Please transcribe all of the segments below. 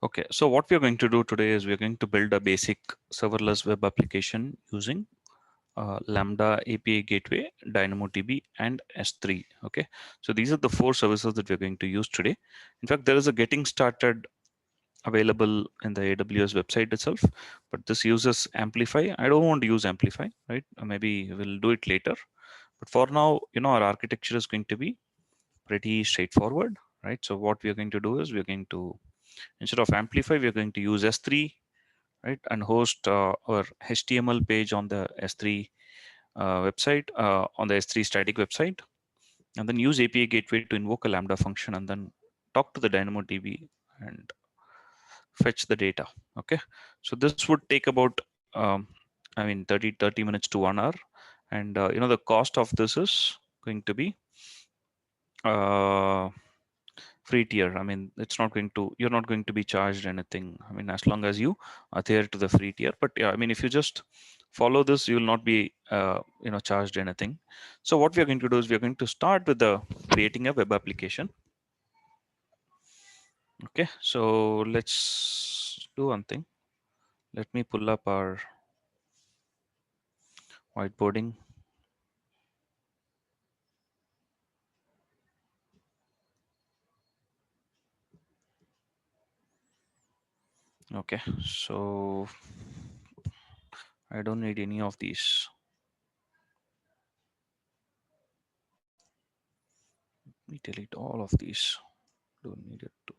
Okay, so what we are going to do today is we are going to build a basic serverless web application using Lambda API Gateway, DynamoDB, and S3. Okay, so these are the four services that we're going to use today. In fact, there is a getting started available in the AWS website itself, but this uses Amplify. I don't want to use Amplify, right? Maybe we'll do it later. But for now, our architecture is going to be pretty straightforward, right? So what we are going to do is we're going to, instead of Amplify, we're going to use S3, right, and host our HTML page on the S3 website, on the S3 static website, and then use API gateway to invoke a Lambda function and then talk to the DynamoDB and fetch the data. Okay, so this would take about, 30 minutes to 1 hour. And the cost of this is going to be free tier. I mean, you're not going to be charged anything. I mean, as long as you adhere to the free tier. But yeah, I mean, if you just follow this, you will not be, charged anything. So what we are going to do is we are going to start with the creating a web application. Okay, so let's do one thing. Let me pull up our whiteboarding. Okay, so I don't need any of these. Let me delete all of these. Don't need it. Don't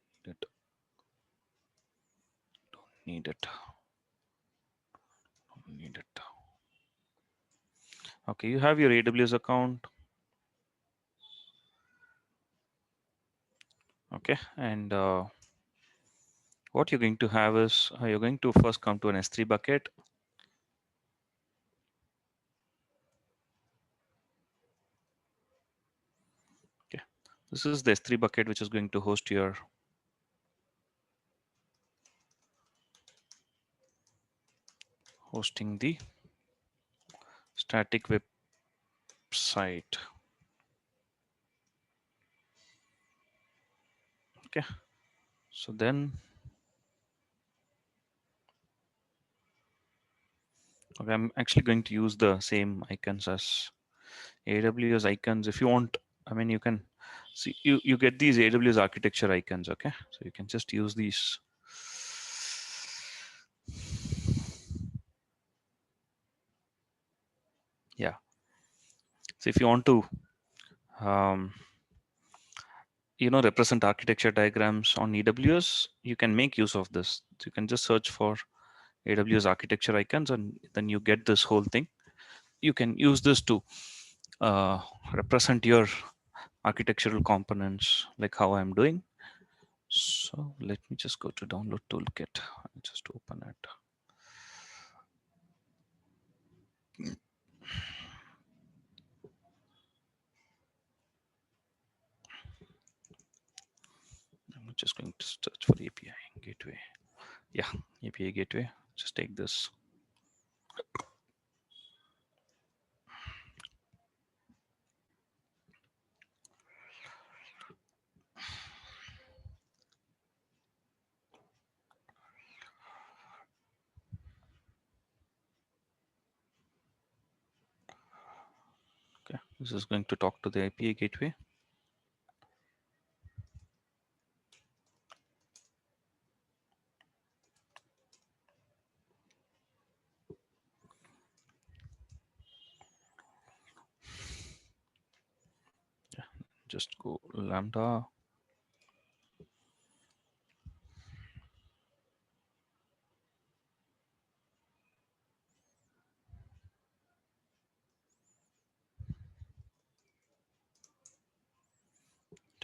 need it. Don't need it. Okay, you have your AWS account. Okay, and what you're going to have is you're going to first come to an S3 bucket. Okay, this is the S3 bucket which is going to host your hosting the static website. Okay, so then okay, I'm actually going to use the same icons as AWS icons. If you want, I mean, you can see you get these AWS architecture icons. Okay, so you can just use these. Yeah, so if you want to represent architecture diagrams on AWS, you can make use of this. So you can just search for AWS architecture icons and then you get this whole thing. You can use this to represent your architectural components like how I'm doing. So let me just go to download toolkit and just open it. I'm just going to search for API gateway. Yeah, API gateway. Just take this. Okay, this is going to talk to the API gateway. Yeah, just go Lambda.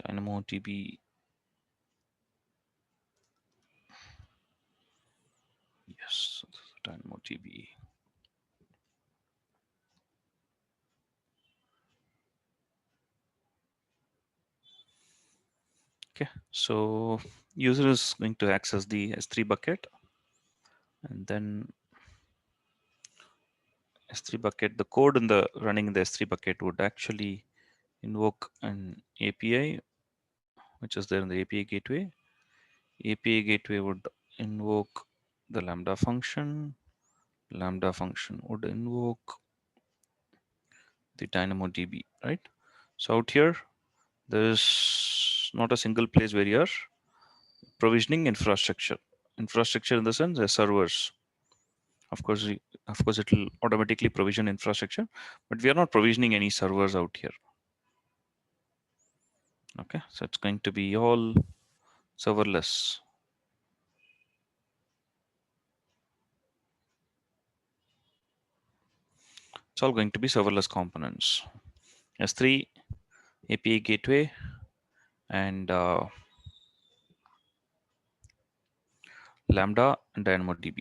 DynamoDB. Yes, DynamoDB. Okay, so user is going to access the S3 bucket, and then S3 bucket, the code in the running in the S3 bucket would actually invoke an API, which is there in the API gateway. API gateway would invoke the Lambda function. Lambda function would invoke the DynamoDB, right? So out here, there is not a single place where you're provisioning infrastructure. Infrastructure in the sense, the servers. Of course, it will automatically provision infrastructure, but we are not provisioning any servers out here. Okay, so it's going to be all serverless. It's all going to be serverless components. S3 API gateway and Lambda and DynamoDB.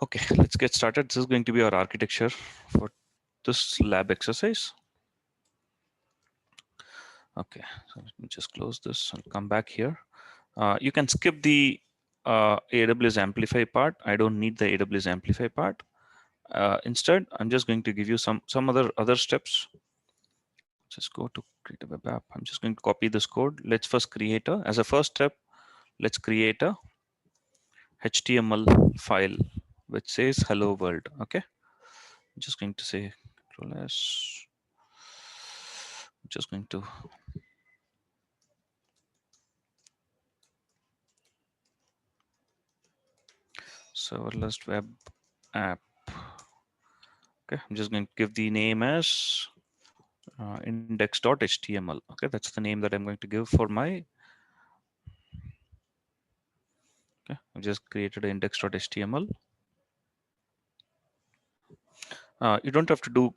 Okay, let's get started. This is going to be our architecture for this lab exercise. Okay, so let me just close this and come back here. You can skip the AWS Amplify part. I don't need the AWS Amplify part. Instead, I'm just going to give you some other steps. Just go to create a web app. I'm just going to copy this code. Let's first create as a first step, let's create a HTML file which says hello world. Okay, I'm just going to say Control S. I'm just going to serverless web app. Okay, I'm just going to give the name as index.html. Okay, that's the name that I'm going to give for my. Okay, I've just created an index.html. You don't have to do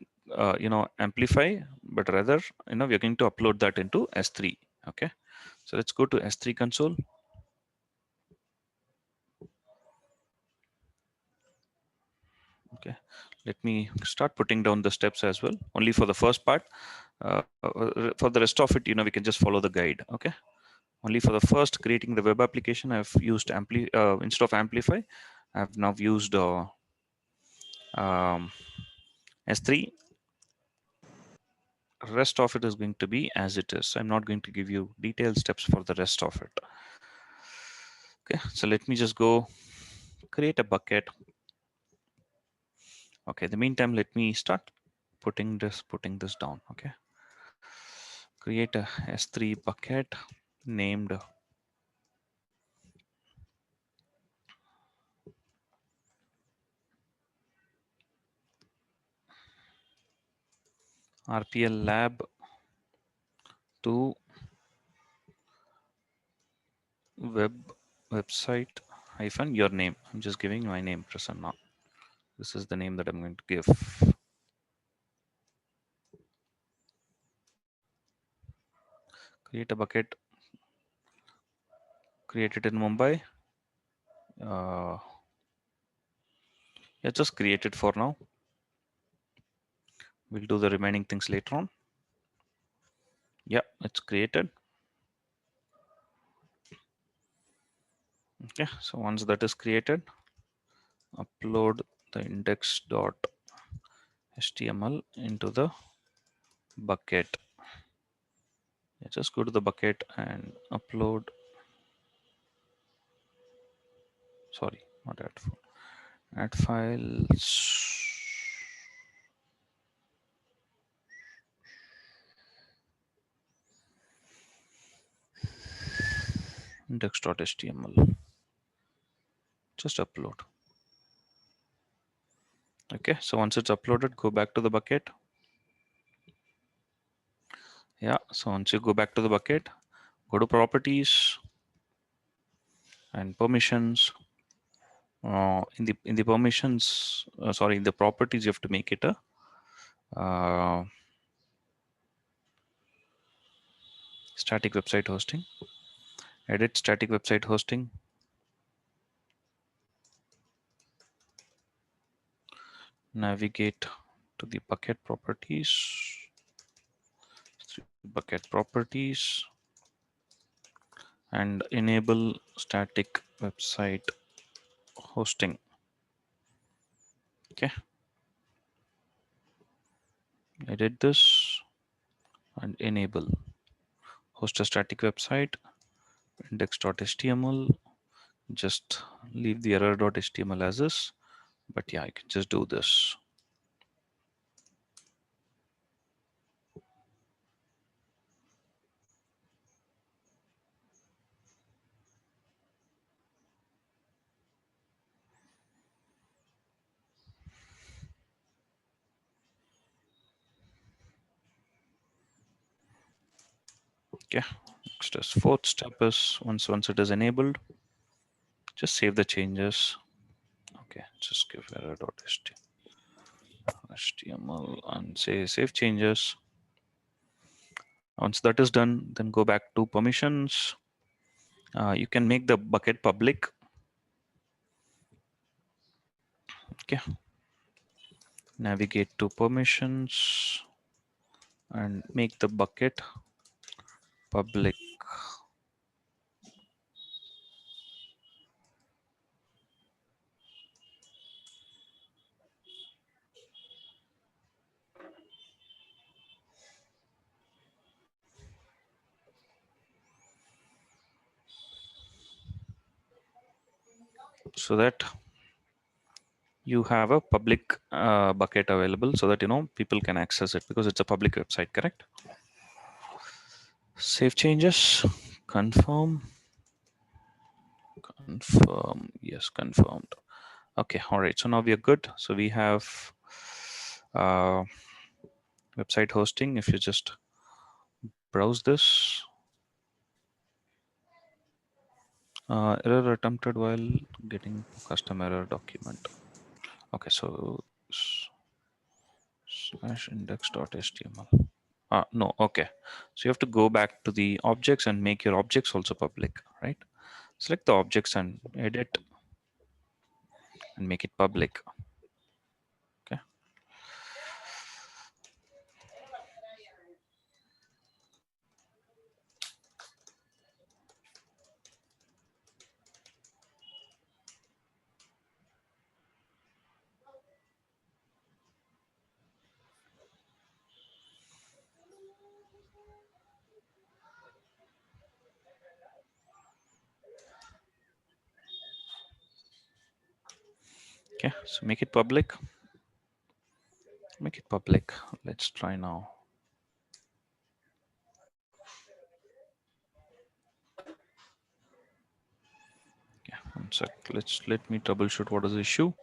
amplify, but rather we're going to upload that into S3. Okay, so let's go to S3 console. Okay, let me start putting down the steps as well, only for the first part. For the rest of it, we can just follow the guide. Okay, only for the first creating the web application, I've used instead of amplify, I've now used S3. Rest of it is going to be as it is. I'm not going to give you detailed steps for the rest of it. Okay, so let me just go create a bucket. Okay, in the meantime, let me start putting this down. Okay, create a S3 bucket named RPL lab to website hyphen your name. I'm just giving my name, Prasanna. This is the name that I'm going to give. Create a bucket. Create it in Mumbai. Yeah, just create it for now. We'll do the remaining things later on. Yeah, it's created. Okay, so once that is created, upload the index.html into the bucket. Yeah, just go to the bucket and upload. Sorry, not add files. Index.html. Just upload. Okay, so once it's uploaded, go back to the bucket. Yeah, so once you go back to the bucket, go to properties and permissions. In the permissions, sorry, in the properties, you have to make it a static website hosting. Edit static website hosting. Navigate to the bucket properties. Bucket properties and enable static website hosting. Okay, edit this and enable host a static website. index.html. Just leave the error.html as is, but yeah, I can just do this. Okay, next is fourth step is once it is enabled, just save the changes. Okay, just give error.html and say save changes. Once that is done, then go back to permissions. You can make the bucket public. Okay, navigate to permissions and make the bucket public. So that you have a public bucket available, so that people can access it because it's a public website, correct? Save changes, confirm, yes, confirmed. Okay, all right, so now we are good. So we have uh, website hosting. If you just browse this, error attempted while getting custom error document. Okay, so slash index.html. No, okay. So you have to go back to the objects and make your objects also public, right? Select the objects and edit and make it public. Okay. Okay, so make it public. Make it public. Let's try now. Okay, one sec. Let me troubleshoot what is the issue.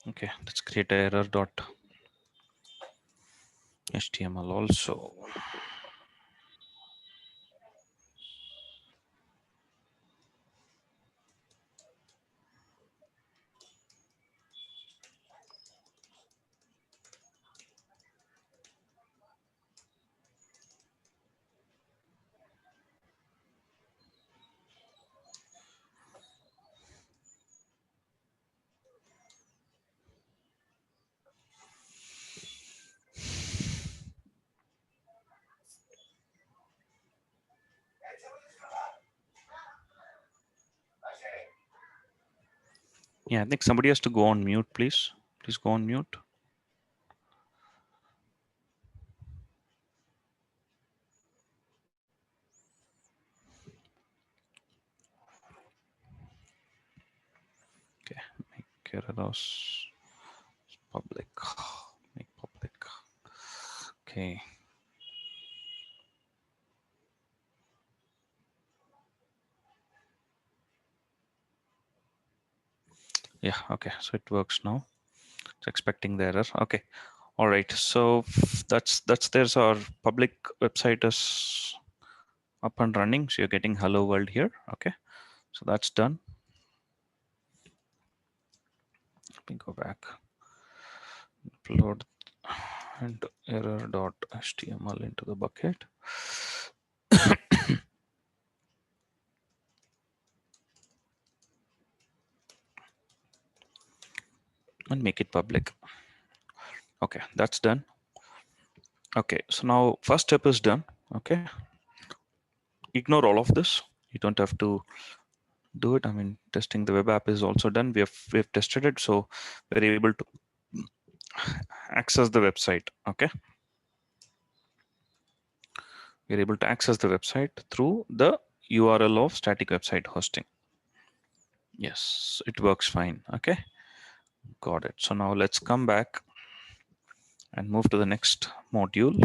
Okay, let's create a error.html also. Yeah, I think somebody has to go on mute, please. Please go on mute. Okay, make errors public. Make public. Okay. Yeah, okay, so it works now. It's expecting the error. Okay, all right, so there's our public website is up and running, so you're getting hello world here. Okay, so that's done. Let me go back, upload and error.html into the bucket. And make it public. Okay, that's done. Okay, so now first step is done. Okay, ignore all of this. You don't have to do it. I mean, testing the web app is also done. We've tested it, so we're able to access the website. Okay, we're able to access the website through the URL of static website hosting. Yes, it works fine. Okay, got it. So now let's come back and move to the next module.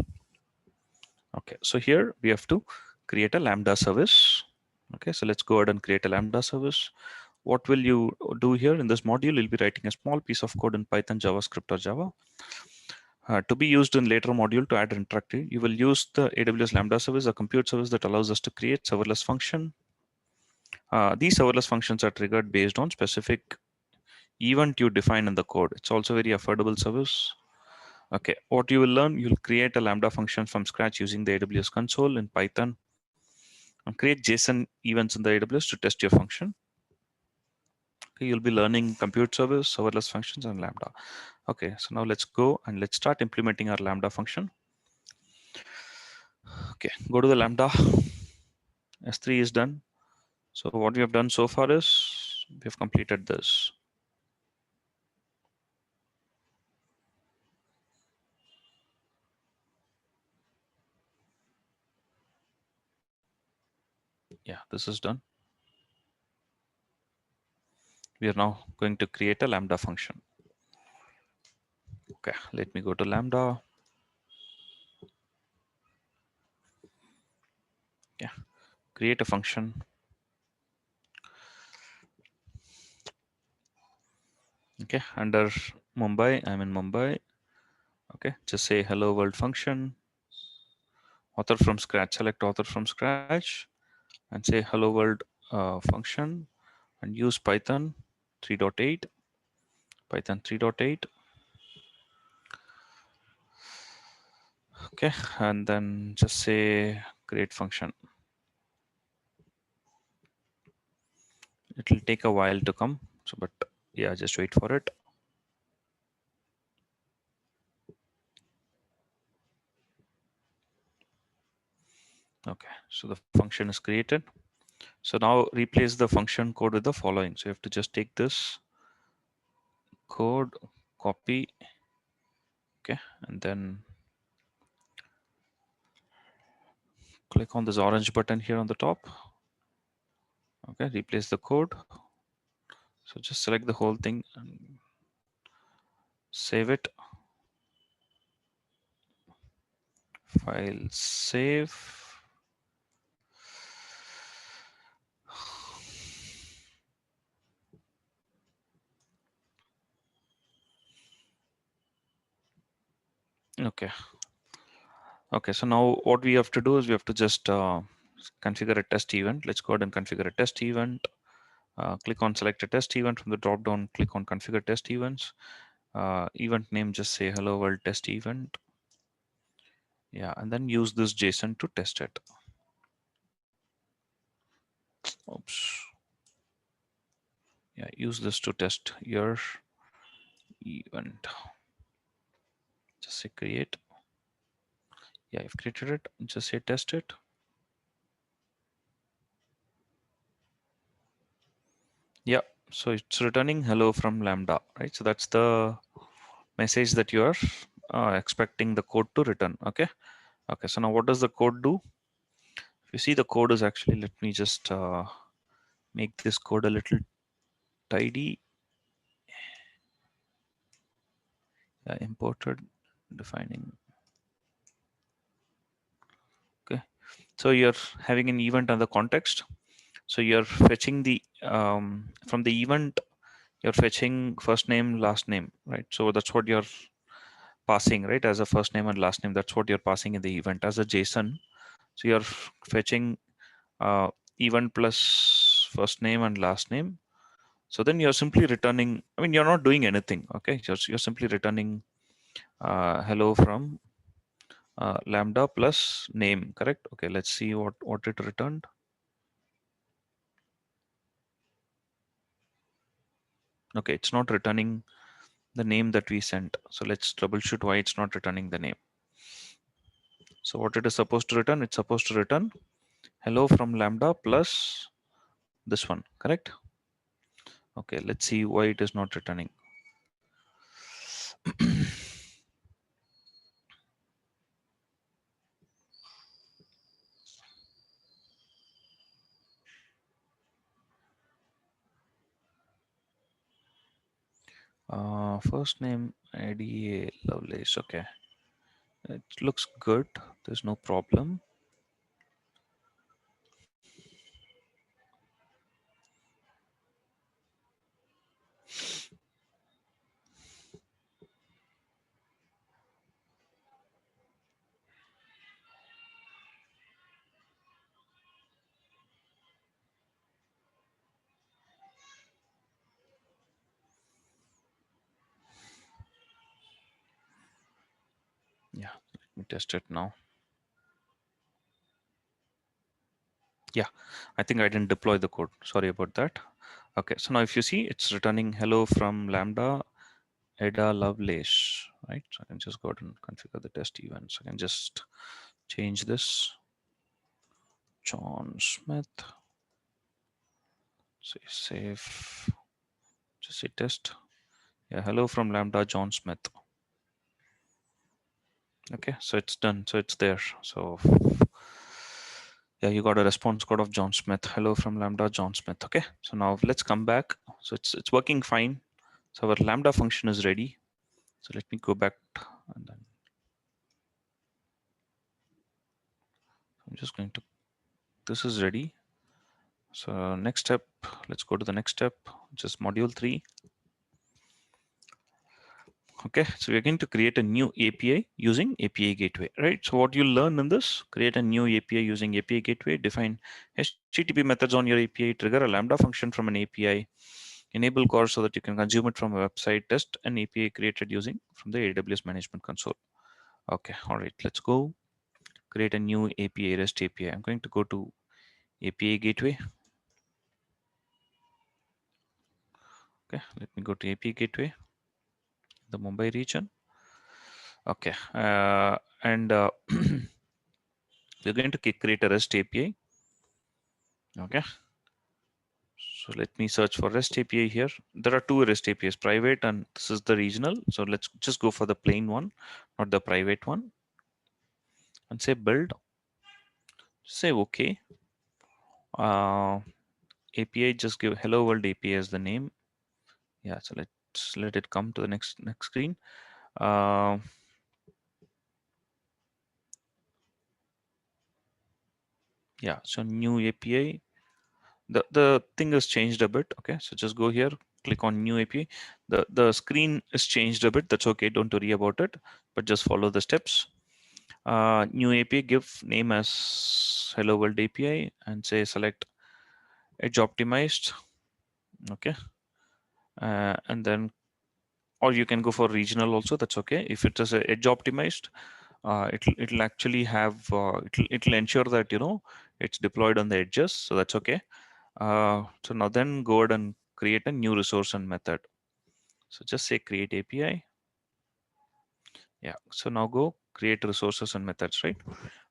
Okay, so here we have to create a Lambda service. Okay, so let's go ahead and create a Lambda service. What will you do here in this module? You'll be writing a small piece of code in Python, JavaScript, or Java to be used in later module to add interactive. You will use the AWS Lambda service, a compute service that allows us to create serverless function. These serverless functions are triggered based on specific event you define in the code. It's also very affordable service. Okay, what you will learn, you'll create a Lambda function from scratch using the AWS console in Python and create JSON events in the AWS to test your function. Okay, you'll be learning compute service, serverless functions, and Lambda. Okay, so now let's go and let's start implementing our Lambda function. Okay, go to the Lambda. S3 is done. So what we have done so far is we have completed this. Yeah, this is done. We are now going to create a Lambda function. Okay, let me go to Lambda. Yeah, create a function. Okay, under Mumbai, I'm in Mumbai. Okay, just say hello world function. Author from scratch, select author from scratch and say hello world function and use Python 3.8, Python 3.8. Okay, and then just say create function. It will take a while to come, so but yeah, just wait for it. Okay, so the function is created. So now replace the function code with the following. So you have to just take this code, copy, okay, and then click on this orange button here on the top. Okay, replace the code. So just select the whole thing and save it. File save. Okay. Okay, so now what we have to do is we have to just configure a test event. Let's go ahead and configure a test event. Click on select a test event from the drop down, click on configure test events. Event name, just say hello world test event. Yeah, and then use this JSON to test it. Oops. Yeah, use this to test your event. Just say create. Yeah, I've created it. Just say test it. Yeah, so it's returning hello from Lambda, right? So that's the message that you are expecting the code to return. Okay. Okay, so now what does the code do? If you see the code is actually, let me just make this code a little tidy. Imported, defining. Okay, so you're having an event on the context. So you're fetching the from the event, you're fetching first name, last name, right? So that's what you're passing, right? As a first name and last name, that's what you're passing in the event as a JSON. So you're fetching event plus first name and last name. So then you're simply returning, I mean, you're not doing anything, okay? You're simply returning hello from Lambda plus name, correct? Okay, let's see what it returned. Okay, it's not returning the name that we sent. So let's troubleshoot why it's not returning the name. So what it is supposed to return? It's supposed to return hello from Lambda plus this one, correct? Okay, let's see why it is not returning. First name IDA Lovelace. Okay, it looks good. There's no problem. Yeah, let me test it now. Yeah, I think I didn't deploy the code. Sorry about that. Okay, so now if you see, it's returning hello from Lambda Ada Lovelace, right? So I can just go ahead and configure the test events. I can just change this. John Smith. Say save. Just say test. Yeah, hello from Lambda John Smith. Okay, so it's done. So it's there. So yeah, you got a response code of John Smith. Hello from Lambda John Smith. Okay, so now let's come back. So it's working fine. So our Lambda function is ready. So let me go back and then I'm just going to, this is ready. So next step, let's go to the next step, just module 3. Okay, so we're going to create a new API using API gateway, right? So what you'll learn in this, create a new API using API gateway, define HTTP methods on your API, trigger a Lambda function from an API, enable core so that you can consume it from a website, test an API created using from the AWS management console. Okay, all right, let's go create a new API, REST API. I'm going to go to API gateway. Okay, let me go to API gateway, the Mumbai region. Okay, and we're going to create a REST API. Okay, so let me search for REST API here. There are two REST APIs, private and this is the regional. So let's just go for the plain one, not the private one, and say build. Say okay. API, just give hello world API as the name. Yeah, so let's let it come to the next screen. Uh, yeah, so new API. The thing has changed a bit. Okay, so just go here, click on new API. The screen is changed a bit. That's okay, don't worry about it, but just follow the steps. New API, give name as hello world API and say select edge optimized. Okay, and then, or you can go for regional also, that's okay. If it is a edge optimized, it'll actually have it'll ensure that it's deployed on the edges, so that's okay. So now then go ahead and create a new resource and method. So just say create API. Yeah, so now go create resources and methods, right?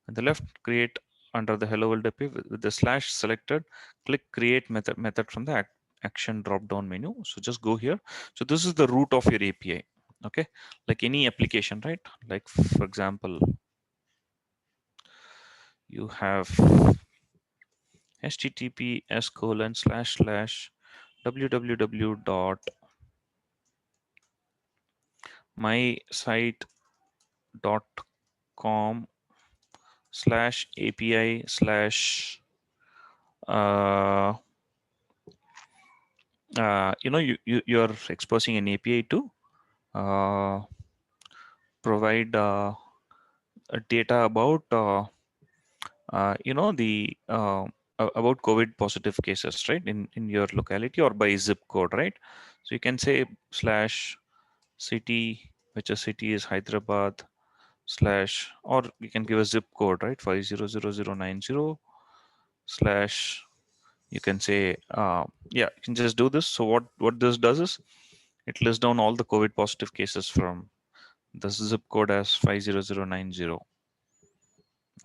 On the left, create under the hello world API with the slash selected, click create method from the action drop down menu. So just go here. So this is the root of your API. Okay, like any application, right? Like for example, you have https://www.mysite.com/API/ you're exposing an API to provide data about the about COVID positive cases, right, in your locality or by zip code, right? So you can say slash city, which a city is Hyderabad, slash, or you can give a zip code, right, 500090 slash. You can say yeah, you can just do this. So what this does is it lists down all the COVID positive cases from the zip code as 50090.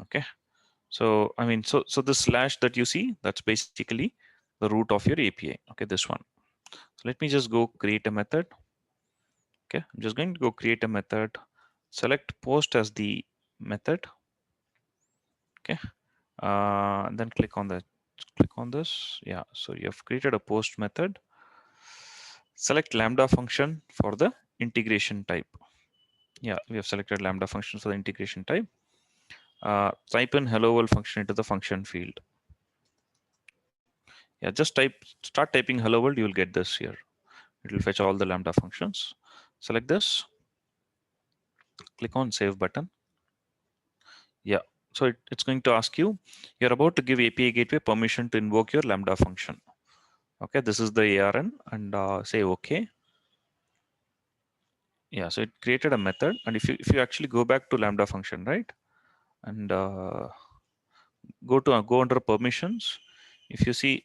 Okay. So I mean, so the slash that you see, that's basically the root of your API. Okay, this one. So let me just go create a method. Okay, I'm just going to go create a method. Select post as the method. Okay, and then click on the click on this. Yeah, so you have created a post method. Select Lambda function for the integration type. Yeah, we have selected Lambda function for the integration type. Type in hello world function into the function field. Yeah, just start typing hello world, you will get this here. It will fetch all the Lambda functions. Select this, click on save button. Yeah, so it's going to ask you, you're about to give API gateway permission to invoke your Lambda function. Okay, this is the ARN, and say okay. Yeah, so it created a method, and if you actually go back to Lambda function, right, and go under permissions, if you see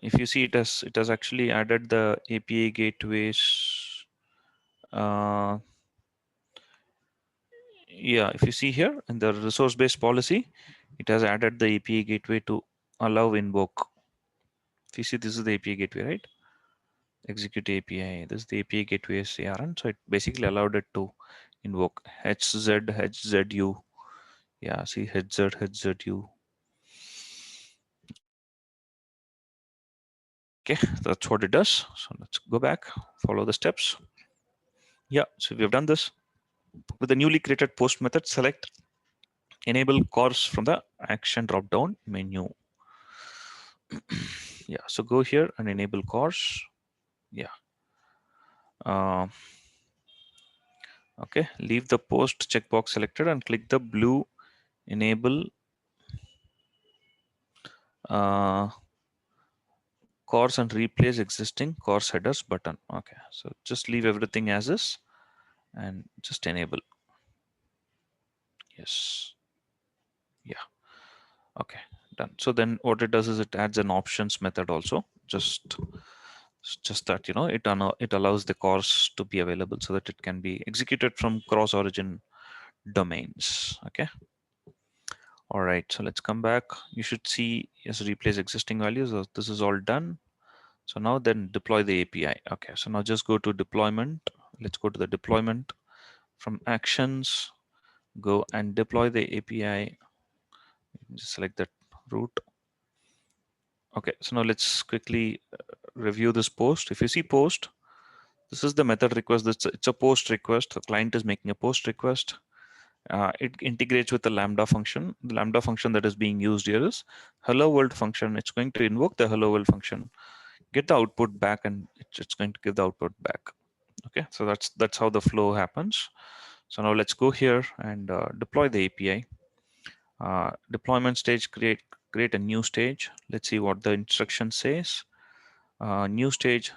it has actually added the API gateways. Yeah, if you see here in the resource based policy, it has added the API gateway to allow invoke. If you see, this is the API gateway, right? Execute API. This is the API gateway ARN. So it basically allowed it to invoke HZ HZU. Yeah, see HZ HZU. Okay, that's what it does. So let's go back, follow the steps. Yeah, so we've done this. With the newly created post method, select enable CORS from the action drop down menu. Yeah, so go here and enable CORS. Yeah. Okay, leave the post checkbox selected and click the blue enable CORS and replace existing CORS headers button. Okay, so just leave everything as is and just enable. Yes. Yeah. Okay, done. So then what it does is it adds an options method also. Just that, it allows the CORS to be available so that it can be executed from cross origin domains. Okay. All right, so let's come back. You should see, yes, replace existing values. So this is all done. So now then deploy the API. Okay, so now just go to deployment. Let's go to the deployment. From actions, go and deploy the API. Just select that route. Okay, so now let's quickly review this post. If you see post, this is the method request. It's a post request. The client is making a post request. It integrates with the Lambda function. The Lambda function that is being used here is hello world function. It's going to invoke the hello world function, get the output back, and it's going to give the output back. Okay, so that's how the flow happens. So now let's go here and deploy the API. Deployment stage, create a new stage. Let's see what the instruction says. New stage,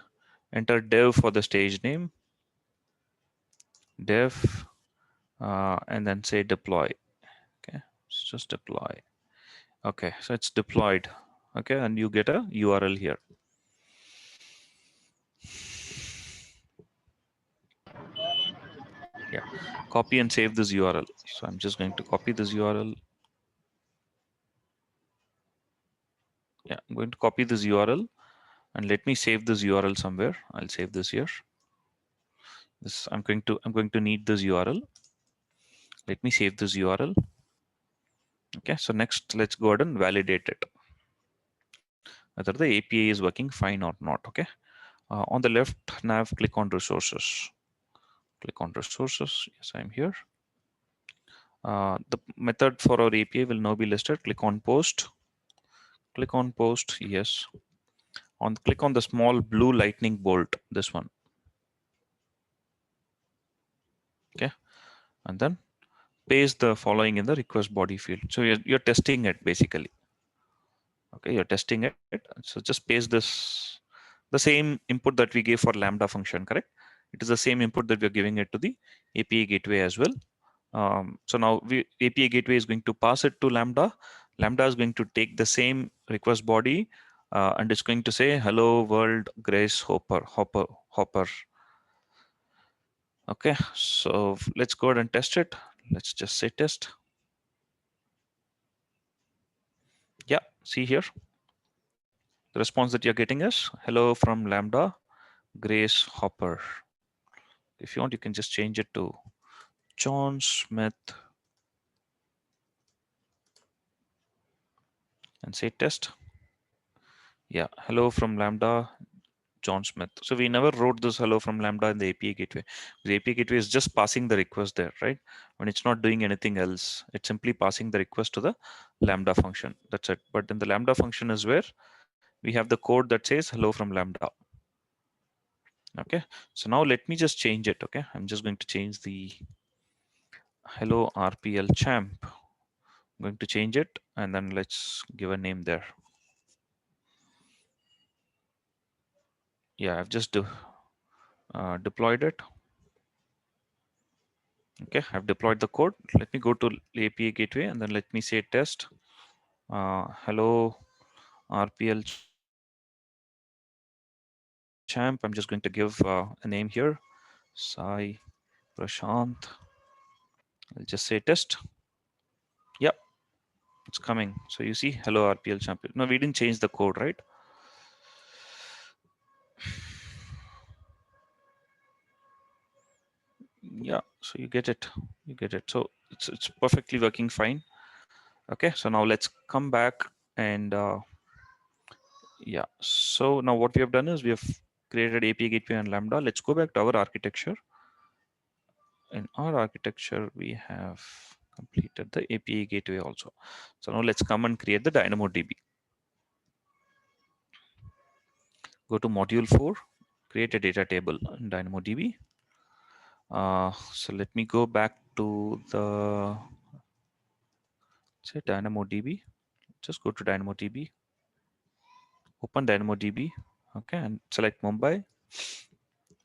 enter dev for the stage name, dev, and then say deploy. Okay, it's just deploy. Okay, so it's deployed. Okay, and you get a URL here. Yeah, copy and save this URL. So I'm just going to copy this URL. Yeah, I'm going to copy this URL and let me save this URL somewhere. I'll save this here. This I'm going to need this URL. Let me save this URL. Okay, so next let's go ahead and validate it, whether the API is working fine or not. Okay, on the left nav, click on resources. Click on resources. Yes, I'm here. The method for our API will now be listed. Click on post. Click on post. Yes. Click on the small blue lightning bolt, this one. Okay, and then paste the following in the request body field. So you're testing it basically. Okay, you're testing it. So just paste this, the same input that we gave for Lambda function, correct? It is the same input that we're giving it to the API gateway as well. So now API gateway is going to pass it to Lambda. Lambda is going to take the same request body and it's going to say, hello world, Grace Hopper. Okay, so let's go ahead and test it. Let's just say test. Yeah, see here. The response that you're getting is hello from Lambda, Grace Hopper. If you want, you can just change it to John Smith and say test. Yeah, hello from Lambda, John Smith. So we never wrote this hello from Lambda in the API gateway. The API gateway is just passing the request there, right? When it's not doing anything else, it's simply passing the request to the Lambda function. That's it. But then the Lambda function is where we have the code that says hello from Lambda. Okay, so now let me just change it. Okay, I'm just going to change the hello RPL champ. I'm going to change it and then let's give a name there. Yeah, I've just deployed it. Okay, I've deployed the code. Let me go to API gateway and then let me say test. Hello RPL champ. I'm just going to give a name here. Sai Prashant. I'll just say test. Yep, it's coming. So you see hello RPL champ. No, we didn't change the code, right? Yeah, so you get it. So it's perfectly working fine. Okay, so now let's come back and yeah, so now what we have done is we have created API gateway and Lambda. Let's go back to our architecture. In our architecture, we have completed the API gateway also. So now let's come and create the DynamoDB. Go to module 4, create a data table in DynamoDB. So let me go back to the say DynamoDB. Just go to DynamoDB, open DynamoDB, okay, and select Mumbai.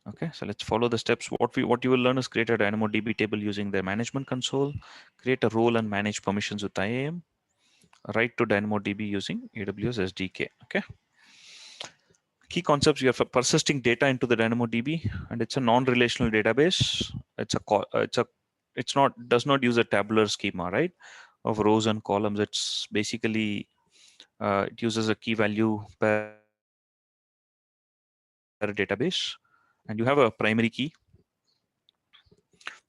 Okay, so let's follow the steps. What you will learn is create a DynamoDB table using the management console, create a role and manage permissions with IAM, write to DynamoDB using AWS SDK. Okay. Key concepts: you have persisting data into the DynamoDB, and it's a non-relational database. It's not does not use a tabular schema, right? Of rows and columns. It's basically it uses a key value per database, and you have a primary key,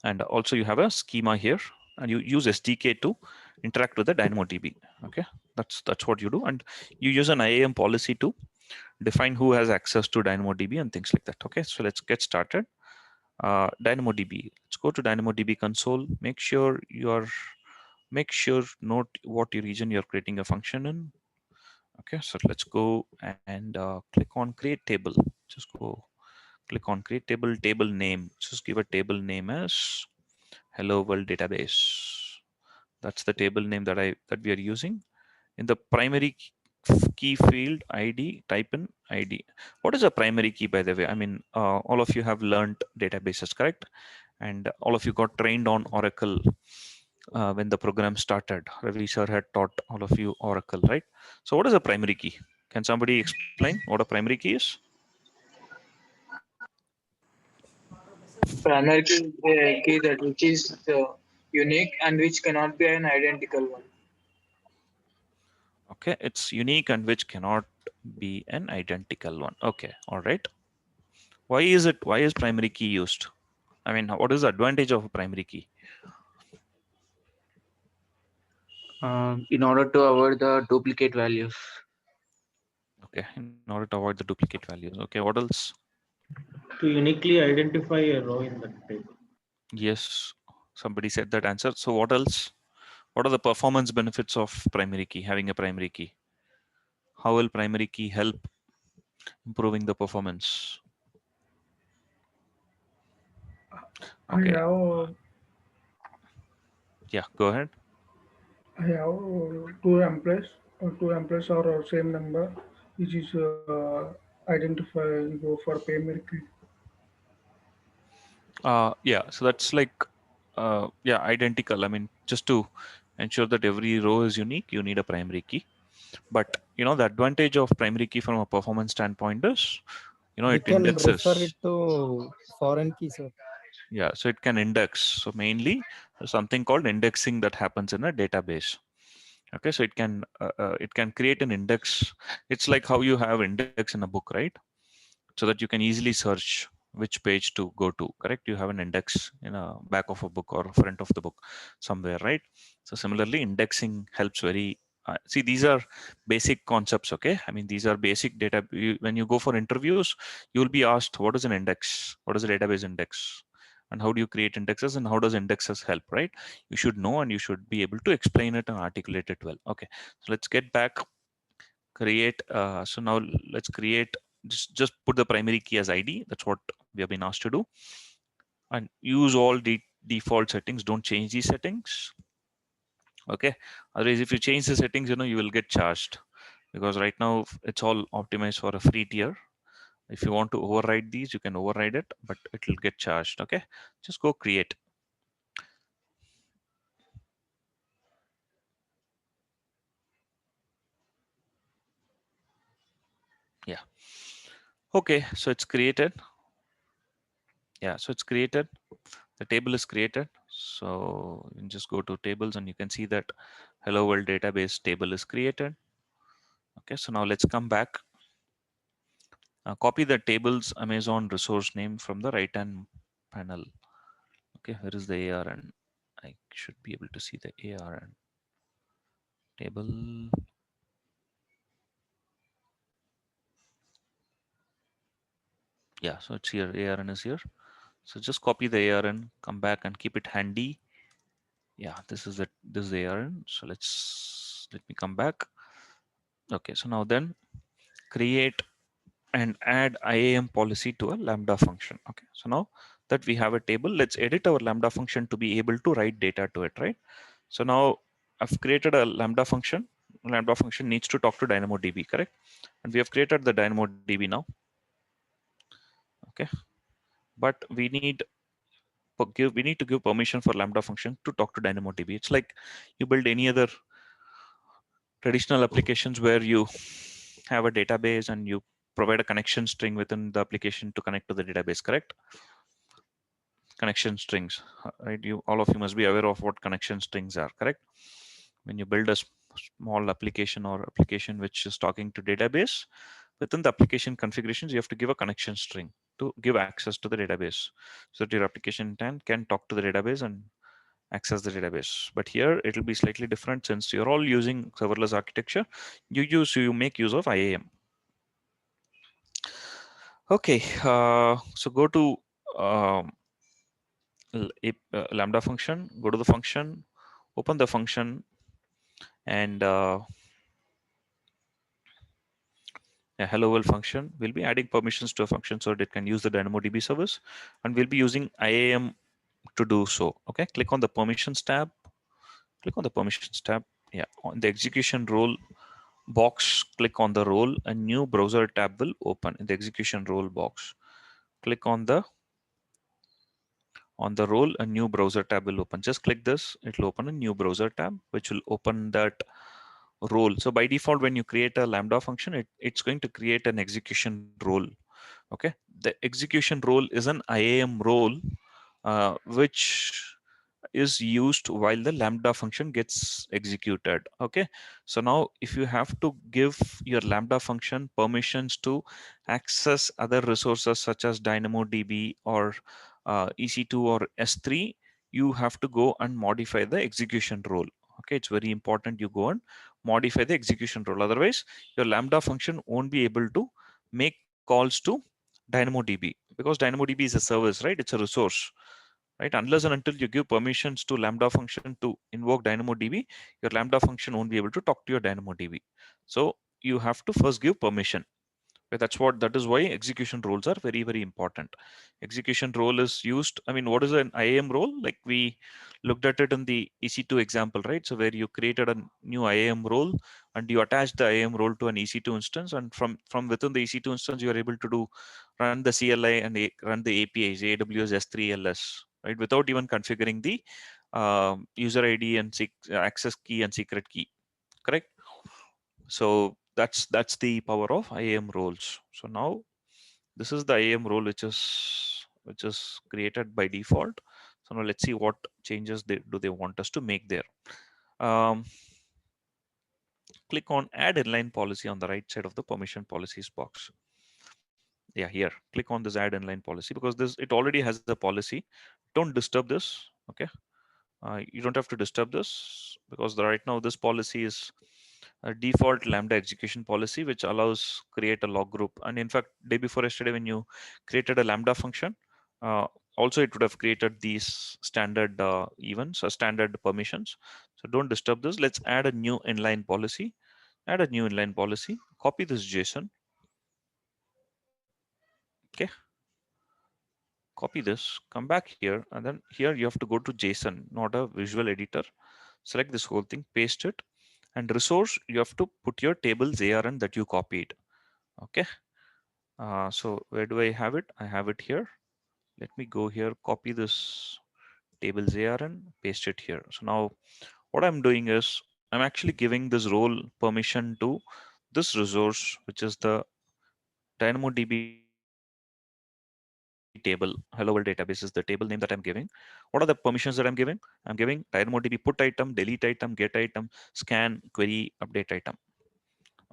and also you have a schema here, and you use SDK to interact with the DynamoDB. Okay, that's what you do, and you use an IAM policy to define who has access to DynamoDB and things like that. Okay, so let's get started. DynamoDB. Let's go to DynamoDB console. Make sure note what region you're creating a function in. Okay, so let's go and click on create table. Just go click on create table, table name. Just give a table name as hello world database. That's the table name that we are using. In the primary key field ID, type in ID. What is a primary key, by the way? I mean, all of you have learned databases, correct? And all of you got trained on Oracle when the program started. Ravi sir had taught all of you Oracle, right? So what is a primary key? Can somebody explain what a primary key is? Primary key is a key that which is unique and which cannot be an identical one. Okay, it's unique and which cannot be an identical one. Okay, all right. Why is primary key used? I mean, what is the advantage of a primary key? In order to avoid the duplicate values. Okay, in order to avoid the duplicate values. Okay, what else? To uniquely identify a row in the table. Yes, somebody said that answer. So what else? What are the performance benefits of primary key, having a primary key? How will primary key help improving the performance. I Okay, have yeah, go ahead. I have two employees are same number, which is identify go for payment. Yeah, so that's like yeah, identical. I mean, just to ensure that every row is unique, you need a primary key. But the advantage of primary key from a performance standpoint is We it can refer indexes. it to foreign key, sir. Yeah, so it can index. So mainly there's something called indexing that happens in a database. Okay, so it can create an index. It's like how you have index in a book, right? So that you can easily search which page to go to. Correct? You have an index in a back of a book or front of the book somewhere, right? So similarly, indexing helps very. See, these are basic concepts. Okay, I mean these are basic data. When you go for interviews, you will be asked what is an index, what is a database index, and how do you create indexes, and how does indexes help, right? You should know, and you should be able to explain it and articulate it well. Okay, so let's get back. Create. So now let's create. Just put the primary key as ID. That's what we have been asked to do, and use all the default settings. Don't change these settings. Okay, otherwise if you change the settings, you will get charged, because right now it's all optimized for a free tier. If you want to override these, you can override it, but it will get charged. Okay, just go create. Yeah, okay, so it's created. Yeah, so it's created. The table is created. So you can just go to tables and you can see that hello world database table is created. Okay, so now let's come back. Copy the table's Amazon resource name from the right hand panel. Okay, where is the ARN? I should be able to see the ARN table. Yeah, so it's here. ARN is here. So just copy the ARN, come back and keep it handy. Yeah, this is the ARN. So let me come back. Okay, so now then create and add IAM policy to a Lambda function. Okay, so now that we have a table, let's edit our Lambda function to be able to write data to it, right? So now I've created a Lambda function. Lambda function needs to talk to DynamoDB, correct? And we have created the DynamoDB now. Okay, but we need to give permission for Lambda function to talk to DynamoDB. It's like you build any other traditional applications where you have a database and you provide a connection string within the application to connect to the database, correct? Connection strings, right? All of you must be aware of what connection strings are, correct? When you build a small application or application which is talking to database, within the application configurations, you have to give a connection string to give access to the database, so that your application can talk to the database and access the database. But here it will be slightly different, since you're all using serverless architecture. You make use of IAM. Okay, so go to Lambda function, go to the function, open the function, and a hello world function. We'll be adding permissions to a function so that it can use the DynamoDB service, and we'll be using IAM to do so. Okay, click on the permissions tab. Click on the permissions tab. Yeah, on the execution role box, click on the role. A new browser tab will open in the execution role box. Click on the role, a new browser tab will open. Just click this, it will open a new browser tab, which will open that role. So by default, when you create a Lambda function, it's going to create an execution role. Okay, the execution role is an IAM role, which is used while the Lambda function gets executed. Okay, so now if you have to give your Lambda function permissions to access other resources such as DynamoDB or EC2 or S3, you have to go and modify the execution role. Okay, it's very important you go and modify the execution role. Otherwise, your Lambda function won't be able to make calls to DynamoDB, because DynamoDB is a service, right? It's a resource, right? Unless and until you give permissions to Lambda function to invoke DynamoDB, your Lambda function won't be able to talk to your DynamoDB. So you have to first give permission. That is why execution roles are very, very important. Execution role is used. I mean, what is an IAM role? Like we looked at it in the EC2 example, right? So where you created a new IAM role and you attach the IAM role to an EC2 instance, and from within the EC2 instance, you are able to run the CLI and run the APIs, AWS S3 LS, right? Without even configuring the user ID and access key and secret key, correct? So that's the power of IAM roles. So now this is the IAM role which is created by default. So now let's see what changes they want us to make there. Um, Click on add inline policy on the right side of the permission policies box. Yeah, here click on this add inline policy, because it already has a policy. Don't disturb this. Okay, you don't have to disturb this, because right now this policy is a default Lambda execution policy, which allows create a log group. And in fact, day before yesterday, when you created a Lambda function, uh, also it would have created these standard events or standard permissions. So don't disturb this. Let's add a new inline policy. Add a new inline policy. Copy this JSON. Okay. Copy this. Come back here, and then here you have to go to JSON, not a visual editor. Select this whole thing, paste it, and resource, you have to put your tables ARN that you copied. Okay. So where do I have it? I have it here. Let me go here, copy this tables ARN, paste it here. So now what I'm doing is I'm actually giving this role permission to this resource, which is the DynamoDB table. Hello world database is the table name that I'm giving. What are the permissions that I'm giving? I'm giving DynamoDB put item, delete item, get item, scan, query, update item.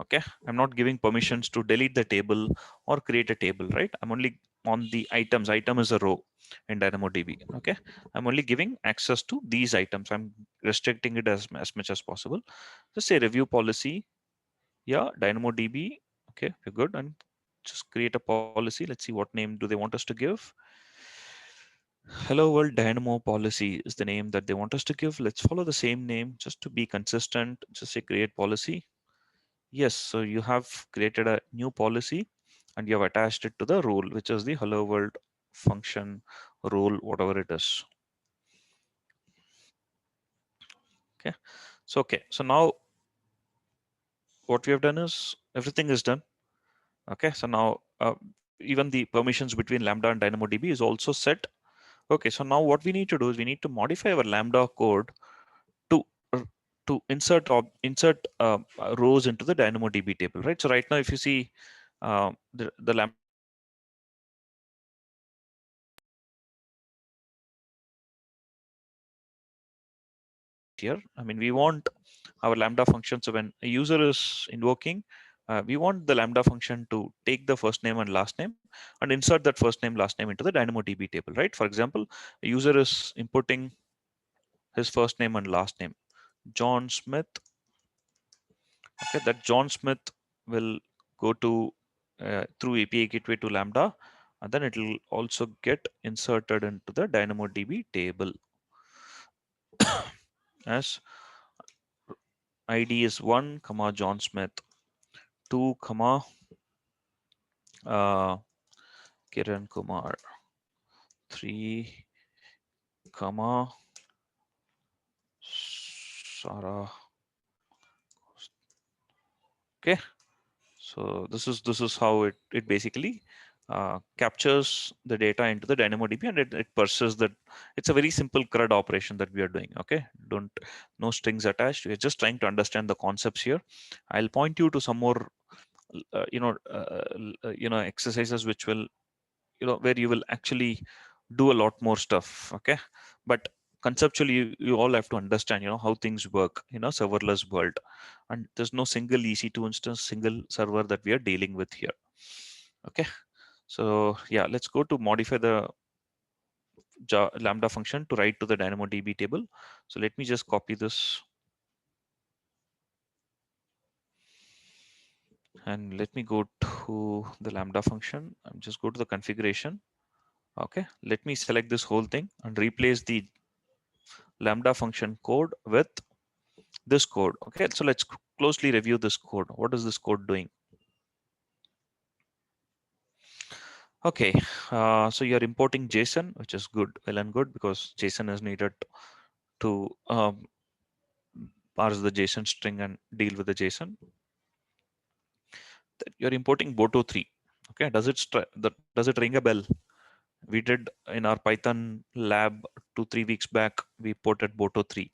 Okay, I'm not giving permissions to delete the table or create a table, right? I'm only on the items. Item is a row in DynamoDB. Okay, I'm only giving access to these items. I'm restricting it as much as possible. Just say review policy. Yeah, DynamoDB. Okay, we're good. And just create a policy. Let's see what name do they want us to give. Hello world Dynamo policy is the name that they want us to give. Let's follow the same name just to be consistent. Just say create policy. Yes, so you have created a new policy and you have attached it to the rule, which is the hello world function rule, whatever it is. Okay, so now what we have done is everything is done. Okay, so now even the permissions between Lambda and DynamoDB is also set. Okay, so now what we need to do is we need to modify our Lambda code to insert rows into the DynamoDB table, right? So right now, if you see the Lambda function that we are doing, here. I mean, we want our Lambda function. So when a user is invoking, we want the Lambda function to take the first name and last name and insert that first name, last name into the DynamoDB table, right? For example, a user is inputting his first name and last name, John Smith. Okay, that John Smith will go to through API gateway to Lambda, and then it will also get inserted into the DynamoDB table as ID is 1, comma John Smith, 2, comma Kiran Kumar, 3, comma Sarah. Okay, so this is how it basically captures the data into the DynamoDB, and it parses that. It's a very simple CRUD operation that we are doing. Okay, no strings attached. We're just trying to understand the concepts here. I'll point you to some more exercises which will where you will actually do a lot more stuff. Okay, but conceptually you all have to understand how things work in a serverless world, and there's no single EC2 instance, single server that we are dealing with here. Okay, so yeah, let's go to modify the Lambda function to write to the DynamoDB table. So let me just copy this and let me go to the Lambda function and just go to the configuration. Okay, let me select this whole thing and replace the Lambda function code with this code. Okay, so let's closely review this code. What is this code doing? Okay, so you're importing JSON, which is good, well and good, because JSON is needed to parse the JSON string and deal with the JSON. You're importing Boto3. Okay, does it ring a bell? We did in our Python lab 2-3 weeks back. We ported Boto3,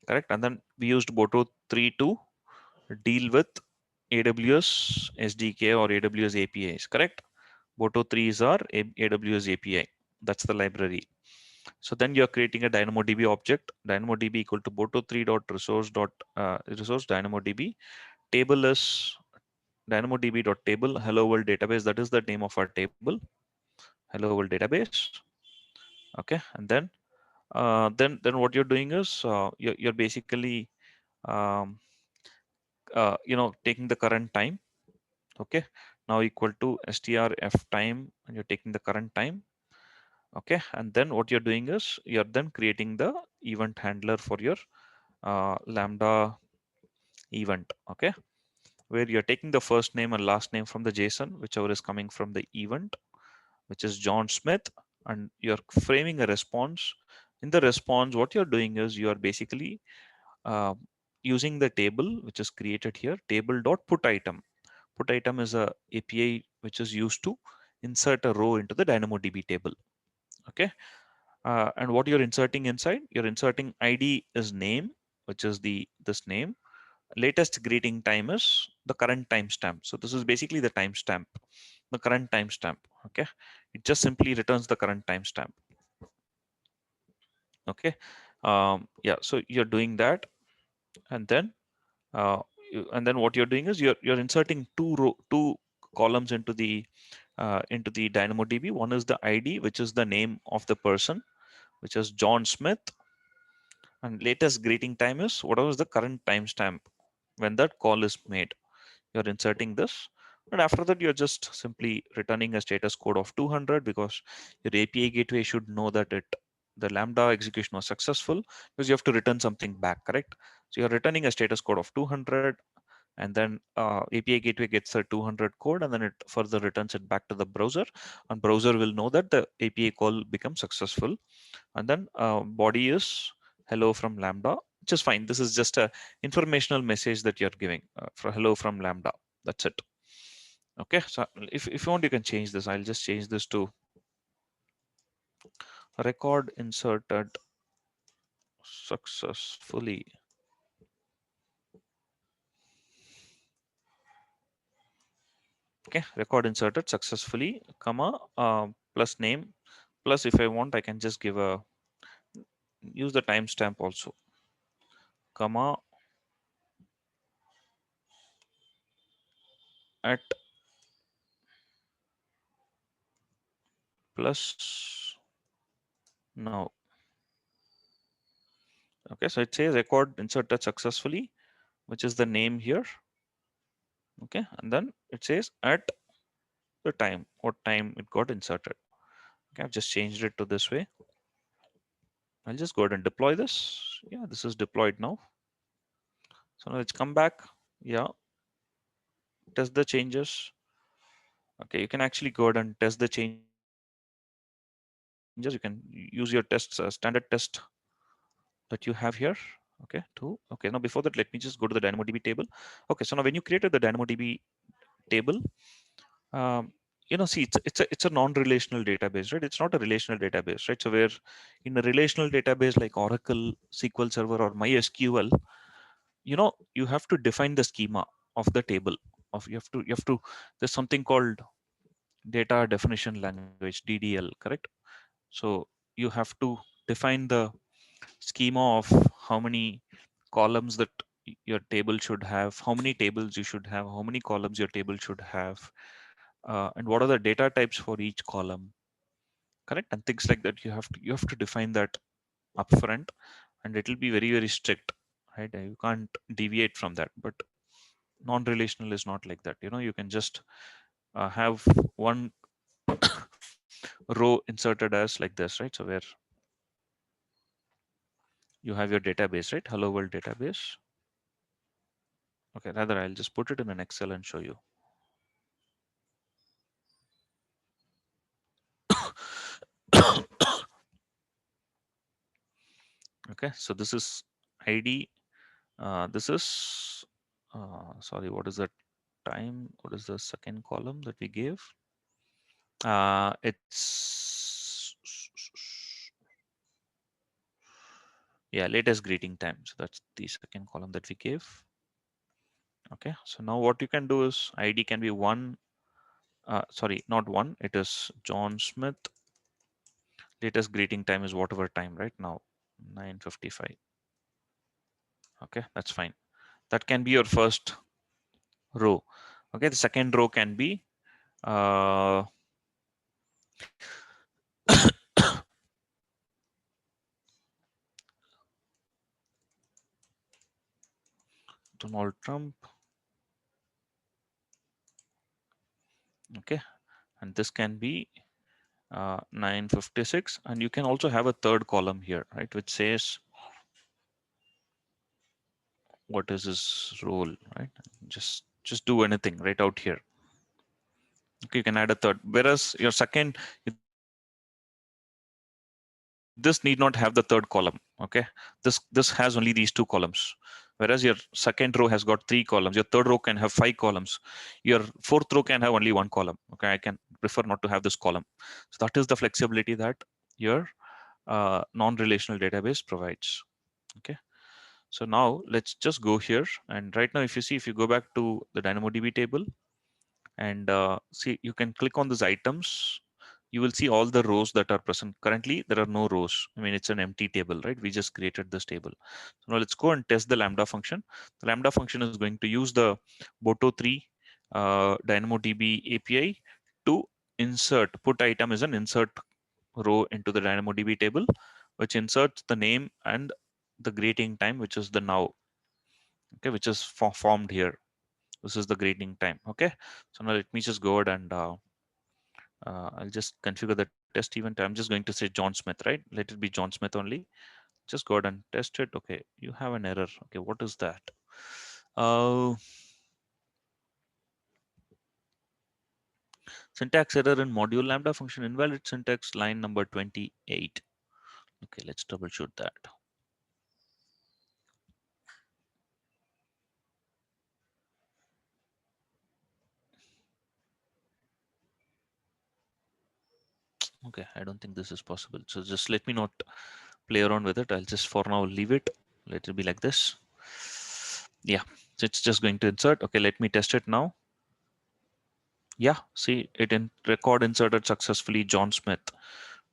correct? And then we used Boto3 to deal with AWS SDK or AWS APIs, correct? Boto3 is our AWS API. That's the library. So then you're creating a DynamoDB object. DynamoDB equal to Boto3.resource DynamoDB. Table is DynamoDB.table hello world database. That is the name of our table. Hello world database. Okay, and then what you're doing is you're basically taking the current time. Okay, now equal to strf time, and you're taking the current time. Okay, and then what you're doing is you're then creating the event handler for your Lambda event. Okay, where you're taking the first name and last name from the JSON, whichever is coming from the event, which is John Smith, and you're framing a response. In the response, what you're doing is you are basically uh, using the table which is created here, table.putItem. PutItem is a API which is used to insert a row into the DynamoDB table. Okay, and what you're inserting inside, you're inserting ID is name, which is this name. Latest greeting time is the current timestamp. So this is basically the timestamp, the current timestamp. Okay, it just simply returns the current timestamp. Okay, yeah, so you're doing that, and then what you're doing is you're inserting two columns into the DynamoDB. One is the ID, which is the name of the person, which is John Smith, and latest greeting time is whatever is the current timestamp when that call is made. You're inserting this, and after that you're just simply returning a status code of 200, because your API gateway should know that the Lambda execution was successful, because you have to return something back, correct? So you're returning a status code of 200, and then API gateway gets a 200 code, and then it further returns it back to the browser, and browser will know that the API call becomes successful. And then body is hello from Lambda, which is fine. This is just a informational message that you're giving for hello from Lambda. That's it. Okay, so if you want, you can change this. I'll just change this to record inserted successfully. Okay, record inserted successfully, comma, plus name, plus if I want, I can just give a use the timestamp also, comma, at plus now. Okay, so it says record inserted successfully, which is the name here. Okay, and then it says at the time, what time it got inserted. Okay, I've just changed it to this way. I'll just go ahead and deploy this. Yeah, this is deployed now. So now let's come back. Yeah, test the changes. Okay, you can actually go ahead and test the changes. You can use your tests, standard test that you have here. Okay, okay, now before that, let me just go to the DynamoDB table. Okay, so now when you created the DynamoDB table, see, it's a non-relational database, right? It's not a relational database, right? So where in a relational database like Oracle, SQL Server, or MySQL, you have to define the schema of the table. You have to. There's something called data definition language, DDL, correct? So you have to define the schema of how many columns that your table should have, how many tables you should have, how many columns your table should have, and what are the data types for each column, correct? And things like that. You have to define that upfront, and it will be very, very strict, right? You can't deviate from that. But non-relational is not like that. You can just have one row inserted as like this, right? So where you have your database, right? Hello world database. Okay, rather I'll just put it in an Excel and show you. Okay, so this is ID. This is sorry, what is the time? What is the second column that we gave? It's yeah, latest greeting time. So that's the second column that we gave. Okay, so now what you can do is ID can be one. Sorry, not one. It is John Smith. Latest greeting time is whatever time right now, 9:55. Okay, that's fine. That can be your first row. Okay, the second row can be Donald Trump. Okay, and this can be 9:56, and you can also have a third column here, right, which says what is his role, right? Just do anything right out here. Okay, you can add a third, whereas your second, this need not have the third column. Okay, this has only these two columns, whereas your second row has got three columns. Your third row can have 5 columns. Your fourth row can have only one column. Okay, I can prefer not to have this column. So that is the flexibility that your non-relational database provides. Okay, so now let's just go here, and right now if you see, if you go back to the DynamoDB table and see, you can click on these items, you will see all the rows that are present. Currently there are no rows. I mean, it's an empty table, right? We just created this table. So now let's go and test the Lambda function. The Lambda function is going to use the Boto3 DynamoDB API to insert. Put item is an insert row into the DynamoDB table, which inserts the name and the greeting time, which is the now. Okay, which is formed here. This is the greeting time. Okay, so now let me just go ahead and I'll just configure the test event. I'm just going to say John Smith, right? Let it be John Smith only. Just go ahead and test it. Okay, you have an error. Okay, what is that? Syntax error in module Lambda function, invalid syntax, line number 28. Okay, let's troubleshoot that. Okay, I don't think this is possible. So just let me not play around with it. I'll just for now leave it. Let it be like this. Yeah, so it's just going to insert. Okay, let me test it now. Yeah, see, it in record inserted successfully John Smith,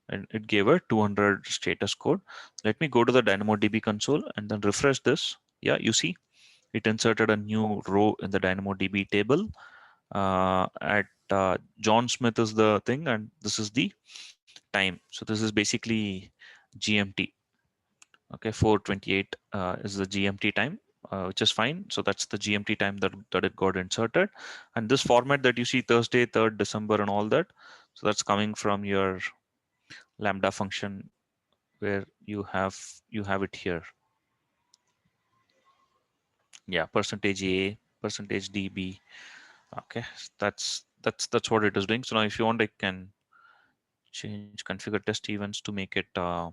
and it gave a 200 status code. Let me go to the DynamoDB console and then refresh this. Yeah, you see, it inserted a new row in the DynamoDB table. At John Smith is the thing, and this is the time. So this is basically GMT. Okay, 4:28 is the GMT time, which is fine. So that's the GMT time that it got inserted. And this format that you see, Thursday, 3rd December and all that, so that's coming from your Lambda function where you have it here. Yeah, %a, %db. Okay, that's what it is doing. So now if you want, I can change configure test events to make it yeah,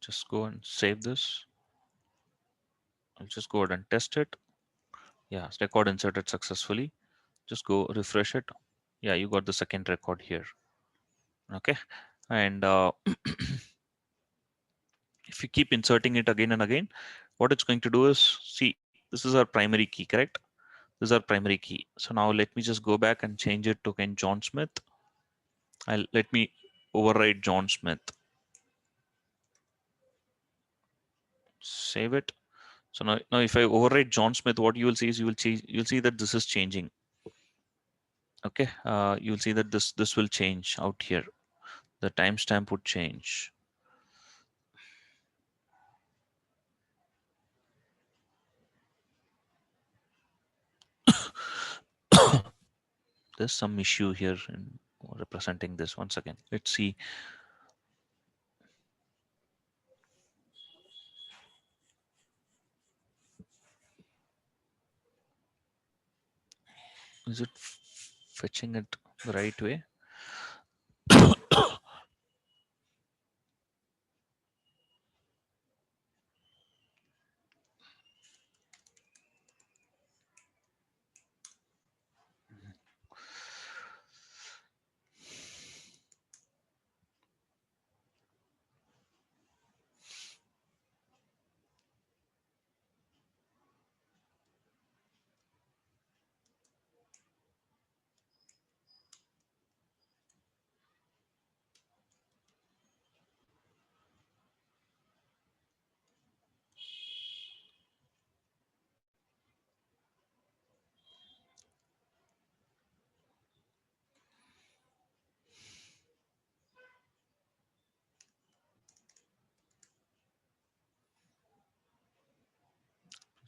just go and save this. I'll just go ahead and test it. Yeah, record inserted successfully. Just go refresh it. Yeah, you got the second record here. Okay, and if you keep inserting it again and again, what it's going to do is, see, this is our primary key, correct? This is our primary key. So now let me just go back and change it to again John Smith. Let me override John Smith. Save it. So now if I override John Smith, what you will see is you'll see that this is changing. Okay, you'll see that this will change out here. The timestamp would change. There's some issue here in representing this. Once again, let's see. Is it fetching it the right way?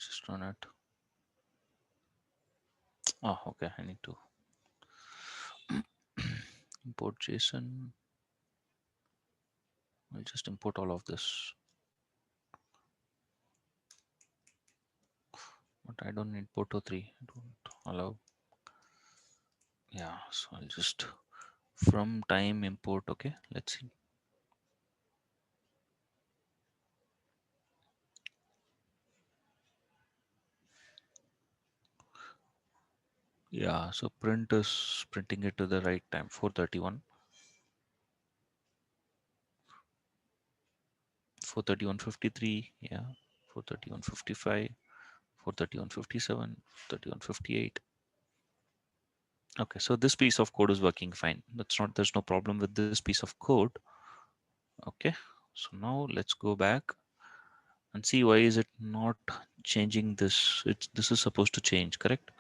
Just run it. Oh, okay. I need to import JSON. I'll just import all of this. But I don't need Porto3. I don't allow. Yeah, so I'll just from time import. Okay, let's see. Yeah, so print is printing it to the right time, 431. 431.53, yeah, 431.55, 431.57, 31.58. Okay, so this piece of code is working fine. There's no problem with this piece of code. Okay, so now let's go back and see why is it not changing this. This is supposed to change, correct?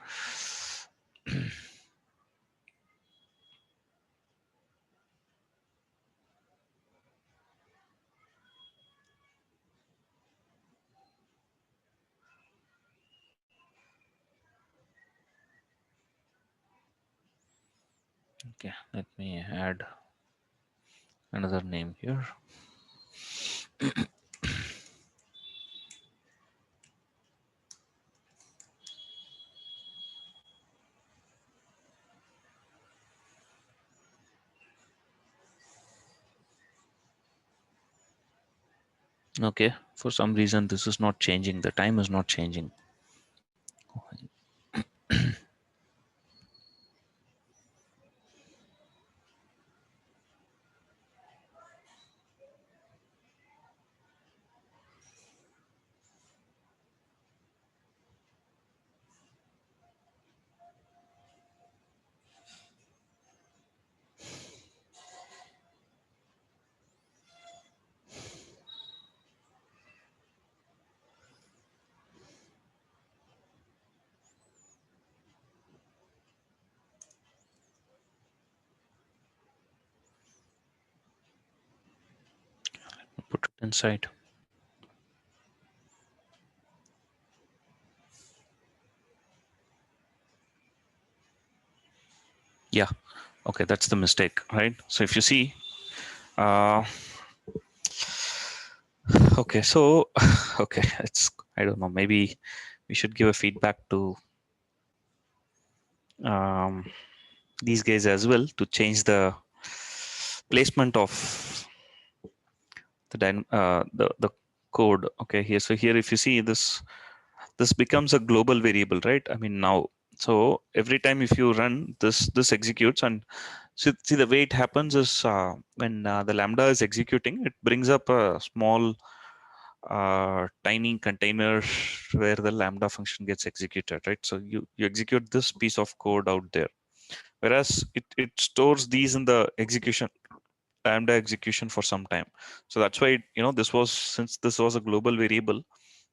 Okay, let me add another name here. Okay, for some reason this is not changing. The time is not changing. Put it inside. Yeah, okay, that's the mistake, right? So if you see, okay, so okay, I don't know, maybe we should give a feedback to these guys as well to change the placement of the code. Okay, here, so here if you see this becomes a global variable, right? I mean now, so every time if you run this executes, and see the way it happens is when the Lambda is executing, it brings up a small tiny container where the Lambda function gets executed, right? So you execute this piece of code out there, whereas it stores these in the execution Lambda execution for some time. So that's why since this was a global variable,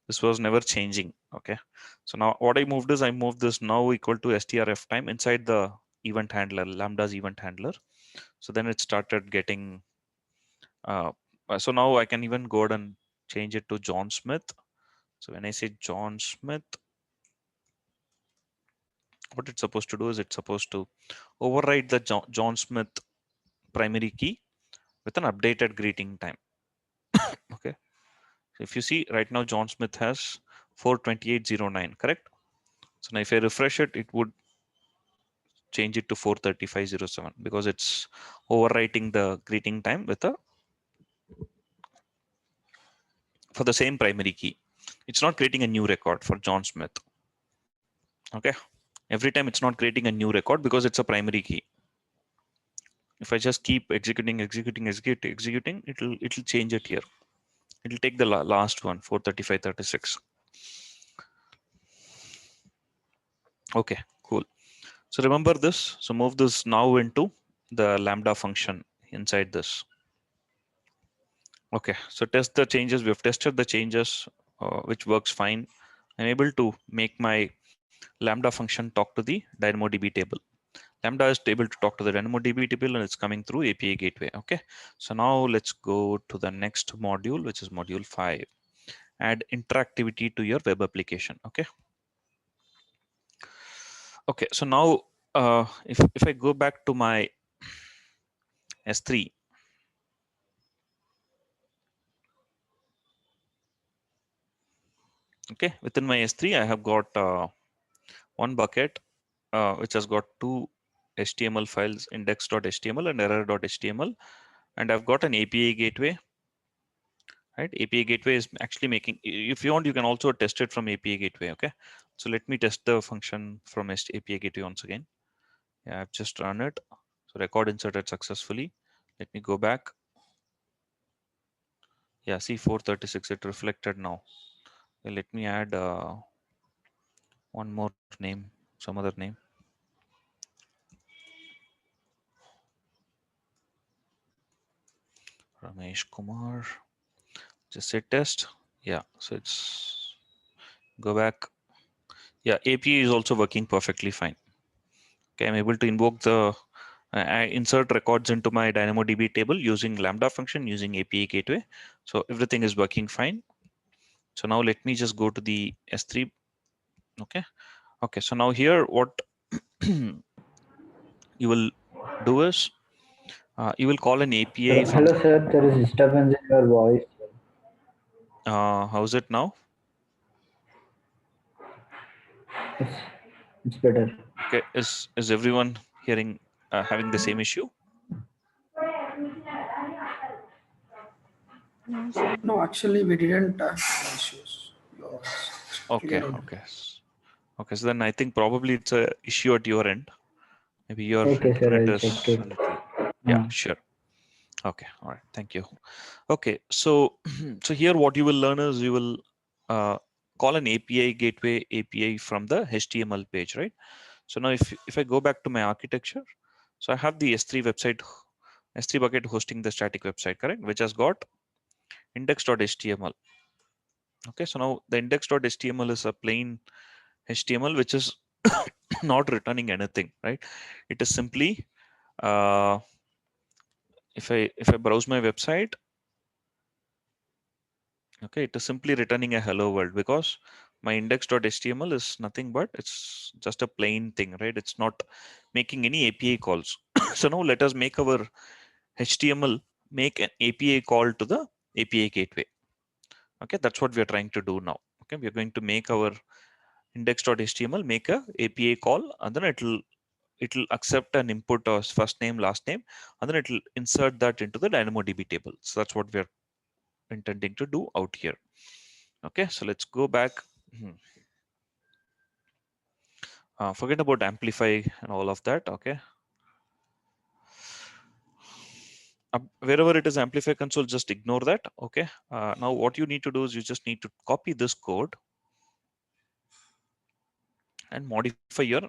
this was never changing. Okay, so now what I moved is I moved this now equal to strf time inside the event handler, Lambda's event handler. So then it started getting uh, so now I can even go ahead and change it to John Smith. So when I say John Smith, what it's supposed to do is it's supposed to override the John Smith primary key with an updated greeting time. Okay, so if you see right now, John Smith has 42809, correct? So now if I refresh it, it would change it to 4:35:07 because it's overwriting the greeting time with a for the same primary key. It's not creating a new record for John Smith. Okay, every time it's not creating a new record because it's a primary key. If I just keep executing, it'll change it here. It'll take the last one, 4:35:36. Okay, cool. So remember this. So move this now into the Lambda function inside this. Okay, so test the changes. We have tested the changes, which works fine. I'm able to make my Lambda function talk to the DynamoDB table. Lambda is able to talk to the DynamoDB table and it's coming through API gateway. Okay, so now let's go to the next module, which is module 5. Add interactivity to your web application. Okay. Okay, so now if I go back to my S3, okay, within my S3 I have got one bucket which has got two HTML files, index.html and error.html, and I've got an API gateway. Right, API gateway is actually making, if you want you can also test it from API gateway. Okay, so let me test the function from API gateway once again. Yeah, I've just run it. So record inserted successfully. Let me go back. Yeah, see 4:36 it reflected now. Let me add one more name, some other name. Ramesh Kumar. Just say test. Yeah, so it's go back. Yeah, API is also working perfectly fine. Okay, I'm able to invoke the I insert records into my DynamoDB table using Lambda function using API gateway. So everything is working fine. So now let me just go to the S3. Okay. Okay. So now here what you will do is you will call an API from. Hello, sir. There is disturbance in your voice. How's it now? It's, it's better. Okay. Is everyone hearing having the same issue? No, actually, we didn't have issues. Yours Okay. clear out. Okay. Okay. So then I think probably it's a issue at your end. Maybe your Okay, sir. internet I'll is check a it. little. Yeah. Sure. Okay. All right. Thank you. Okay. So so here what you will learn is you will call an API gateway API from the HTML page, right? So now if I go back to my architecture, so I have the S3 website, S3 bucket hosting the static website, correct? Which has got index.html. Okay. So now the index.html is a plain HTML, which is not returning anything, right? It is simply if I browse my website, okay, it is simply returning a hello world because my index.html is nothing but it's just a plain thing, right? It's not making any API calls. So now let us make our HTML make an API call to the API gateway. Okay, that's what we are trying to do now. Okay, we are going to make our index.html make a API call, and then it'll accept an input of first name, last name, and then it'll insert that into the DynamoDB table. So that's what we are intending to do out here. Okay, so let's go back. Forget about amplify and all of that. Okay, wherever it is amplify console, just ignore that. Okay, now what you need to do is you just need to copy this code and modify your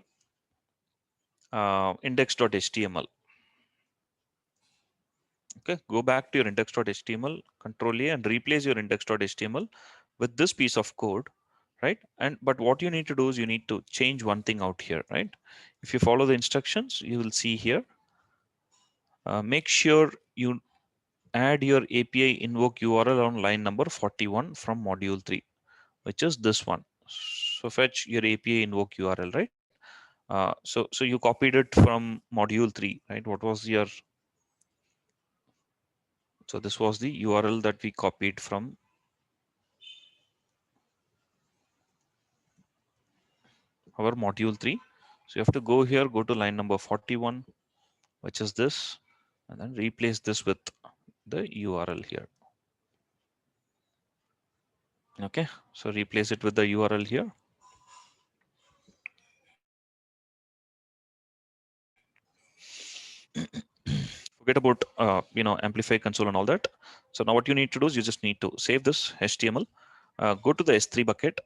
index.html. Okay, go back to your index.html, control A, and replace your index.html with this piece of code, right? And but what you need to do is you need to change one thing out here, right? If you follow the instructions, you will see here. Make sure you add your API invoke URL on line number 41 from module 3, which is this one. So fetch your API invoke URL, right? So you copied it from module 3, right? What was your, so this was the URL that we copied from our module 3. So you have to go here, go to line number 41, which is this, and then replace this with the URL here. Okay, so replace it with the URL here. Forget about amplify console and all that. So now what you need to do is you just need to save this HTML, go to the S3 bucket.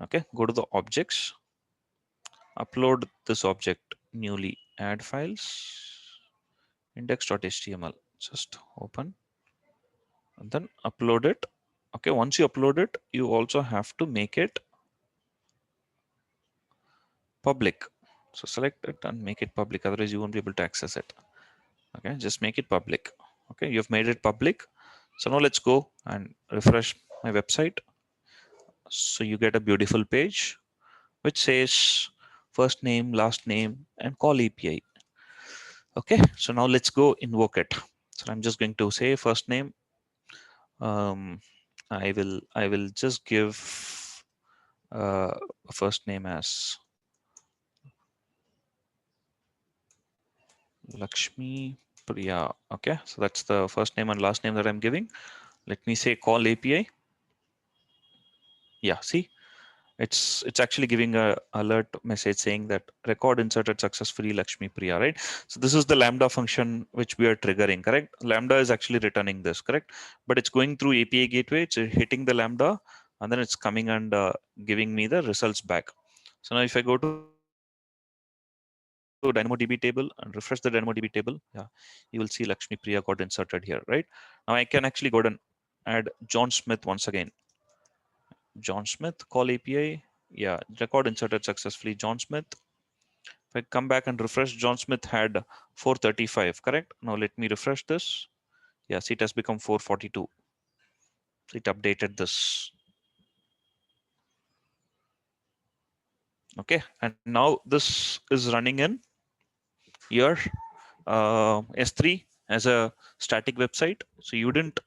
Okay, go to the objects, upload this object newly, add files, index.html, just open and then upload it. Okay, once you upload it, you also have to make it public. So select it and make it public, otherwise you won't be able to access it. Okay, just make it public. Okay, you've made it public. So now let's go and refresh my website. So you get a beautiful page which says first name, last name, and call API. Okay, so now let's go invoke it. So I'm just going to say first name. I will just give a first name as Lakshmi Priya. Okay, so that's the first name and last name that I'm giving. Let me say call API. Yeah, see, it's actually giving a alert message saying that record inserted successfully Lakshmi Priya, right? So this is the Lambda function which we are triggering, correct? Lambda is actually returning this, correct? But it's going through API gateway, it's hitting the Lambda, and then it's coming and giving me the results back. So now if I go to DynamoDB table and refresh the DynamoDB table, yeah, you will see Lakshmi Priya got inserted here, right? Now I can actually go and add John Smith once again. John Smith, call API. Yeah, record inserted successfully, John Smith. If I come back and refresh, John Smith had 435, correct? Now let me refresh this. Yes, it has become 442. It updated this. Okay, and now this is running in your S3 as a static website. So you didn't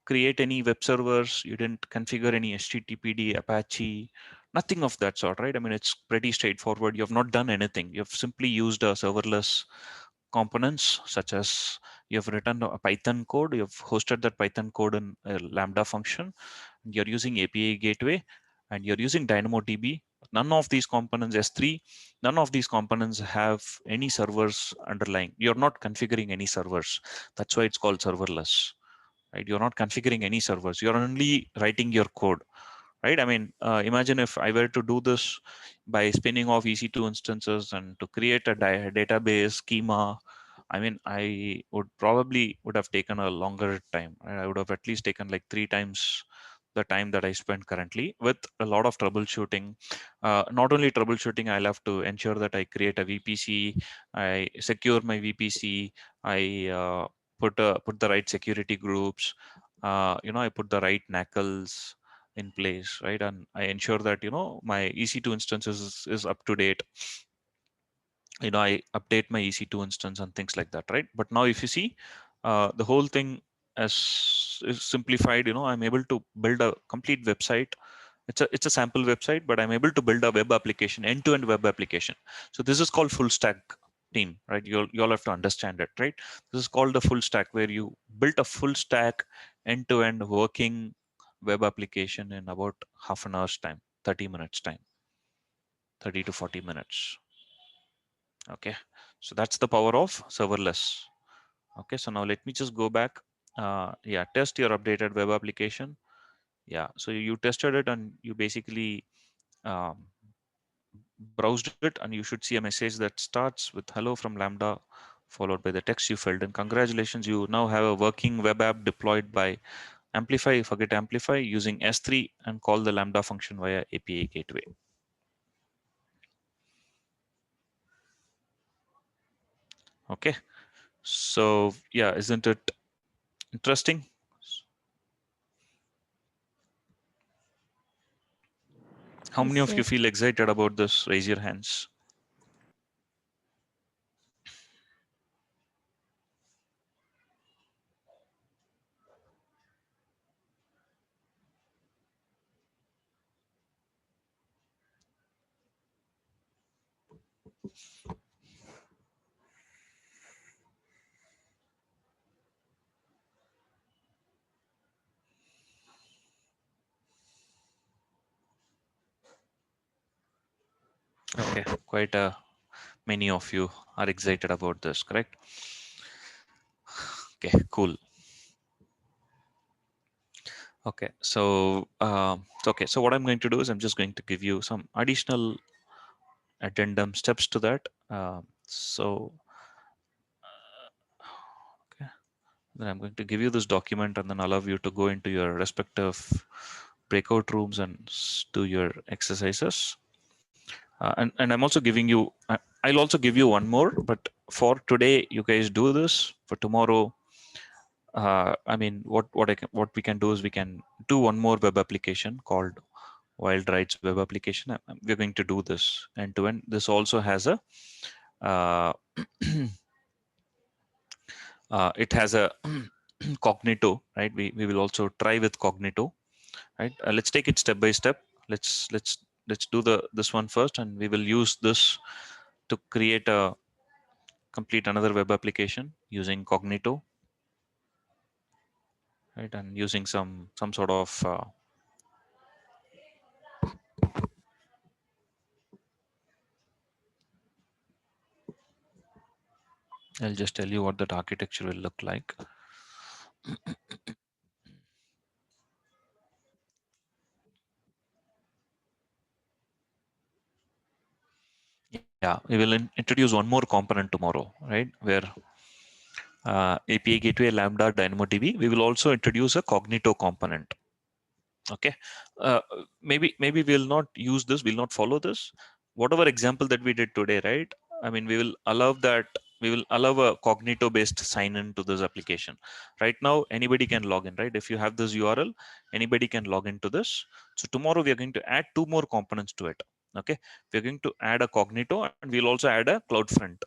create any web servers, you didn't configure any HTTPD, Apache, nothing of that sort, right? I mean, it's pretty straightforward. You have not done anything. You've simply used a serverless components, such as you have written a Python code, you have hosted that Python code in a Lambda function, and you're using API gateway, and you're using DynamoDB. None of these components, S3, none of these components have any servers underlying. You're not configuring any servers. That's why it's called serverless, right? You're not configuring any servers. You're only writing your code, right? I mean, imagine if I were to do this by spinning off EC2 instances and to create a database schema. I mean, I would have taken a longer time. Right? I would have at least taken like 3 times the time that I spend currently, with a lot of troubleshooting. Not only troubleshooting, I'll have to ensure that I create a VPC, I secure my VPC, I put the right security groups, I put the right NACLs in place, right? And I ensure that my EC2 instances is up to date. I update my EC2 instance and things like that, right? But now if you see, the whole thing is simplified. I'm able to build a complete website. It's a sample website, but I'm able to build a web application, end-to-end web application. So this is called full stack team, right? You all have to understand it, right? This is called the full stack, where you built a full stack end-to-end working web application in about half an hour's time, 30 minutes time, 30 to 40 minutes. Okay, so that's the power of serverless. Okay, so now let me just go back. Yeah, test your updated web application. Yeah, so you tested it and you basically um, browsed it, and you should see a message that starts with hello from Lambda, followed by the text you filled in. Congratulations, you now have a working web app deployed by Amplify, forget Amplify, using S3 and call the Lambda function via API gateway. Okay, so yeah, isn't it interesting? How many Yes, of you sir. feel excited about this? Raise your hands. Okay, quite many of you are excited about this, correct? Okay, cool. Okay, so okay, so what I'm going to do is I'm just going to give you some additional addendum steps to that. Okay, then I'm going to give you this document and then allow you to go into your respective breakout rooms and do your exercises. And I'm also giving you, I'll also give you one more, but for today, you guys do this. For tomorrow, I mean, what we can do is we can do one more web application called Wild Rides web application. We're going to do this end to end. This also has a it has a Cognito, right? We will also try with Cognito, right? Let's take it step by step. Let's do this one first, and we will use this to create a complete another web application using Cognito, right? And using some sort of I'll just tell you what that architecture will look like. Yeah, we will introduce one more component tomorrow, right? Where API Gateway, Lambda, DynamoDB. We will also introduce a Cognito component. Okay, maybe we'll not use this, we'll not follow this. Whatever example that we did today, right? I mean, we will allow that. We will allow a Cognito-based sign-in to this application. Right now, anybody can log in, right? If you have this URL, anybody can log into this. So tomorrow we are going to add two more components to it. Okay, we're going to add a Cognito, and we'll also add a CloudFront.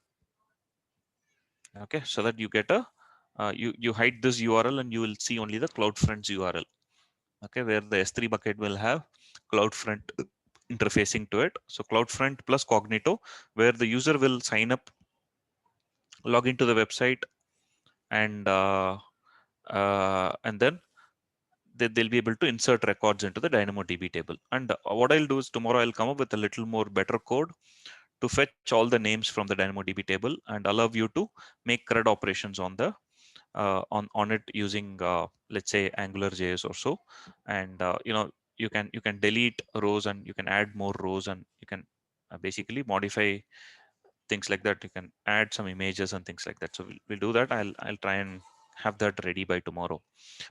Okay, so that you get a you hide this URL and you will see only the CloudFront's URL. Okay, where the S3 bucket will have CloudFront interfacing to it. So CloudFront plus Cognito, where the user will sign up, log into the website, and then they'll be able to insert records into the DynamoDB table. And what I'll do is tomorrow I'll come up with a little more better code to fetch all the names from the DynamoDB table and allow you to make CRUD operations on the on it using let's say AngularJS or so. And you can delete rows and you can add more rows, and you can basically modify things like that. You can add some images and things like that. So we'll do that. I'll try and have that ready by tomorrow.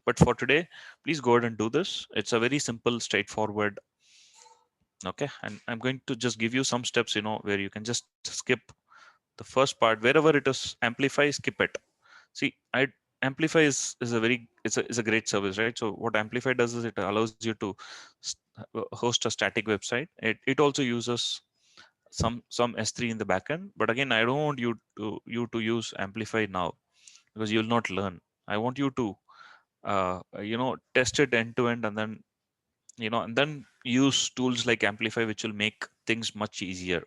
But for today, please go ahead and do this. It's a very simple, straightforward. Okay, and I'm going to just give you some steps, where you can just skip the first part. Wherever it is amplify, skip it. See, Amplify is a great service, right? So what Amplify does is it allows you to host a static website. It also uses some S3 in the backend, but again, I don't want you to use Amplify now, because you'll not learn. I want you to test it end to end, and then use tools like Amplify, which will make things much easier.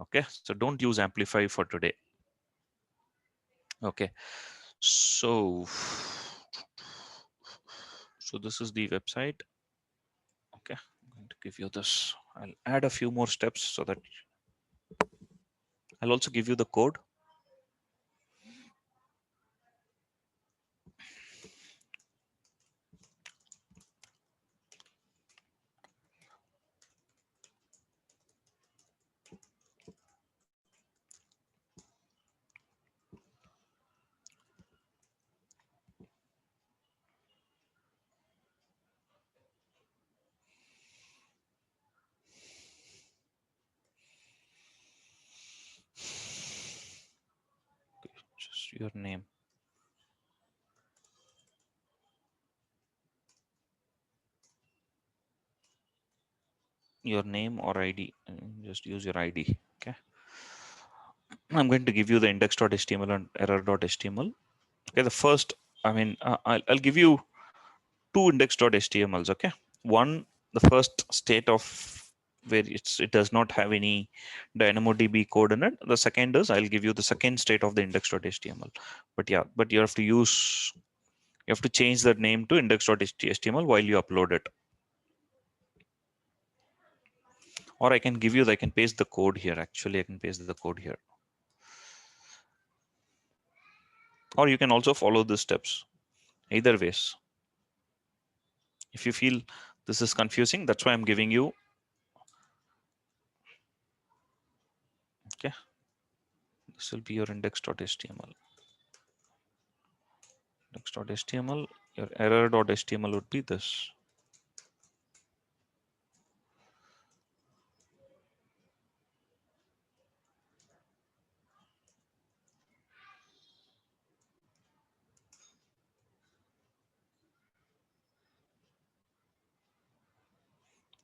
Okay, so don't use Amplify for today. Okay, so this is the website. Okay, I'm going to give you this. I'll add a few more steps so that I'll also give you the code. Just your name. Your name or ID. Just use your ID. Okay. I'm going to give you the index.html and error.html. Okay. The first, I'll give you two index.htmls. Okay. One, the first state of where it does not have any DynamoDB code in it. The second is I'll give you the second state of the index.html. But yeah, but you have to change that name to index.html while you upload it. Or I can paste the code here. Actually, I can paste the code here. Or you can also follow the steps. Either ways. If you feel this is confusing, that's why I'm giving you. Okay. This will be your index.html. Index.html, your error.html would be this.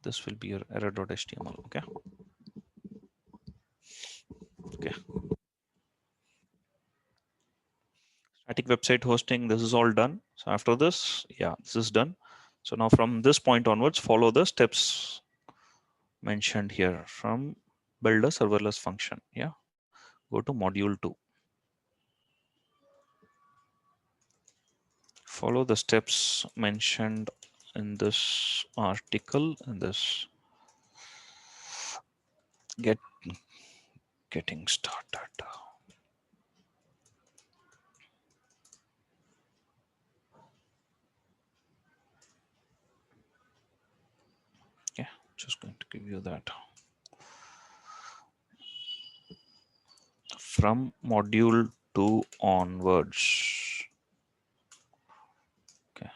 This will be your error.html. Okay. Okay. Static website hosting, this is all done. So after this, yeah, this is done. So now from this point onwards, follow the steps mentioned here from build a serverless function. Yeah. Go to module 2. Follow the steps mentioned in this article and this getting started. Yeah, just going to give you that. From module 2 onwards. Okay,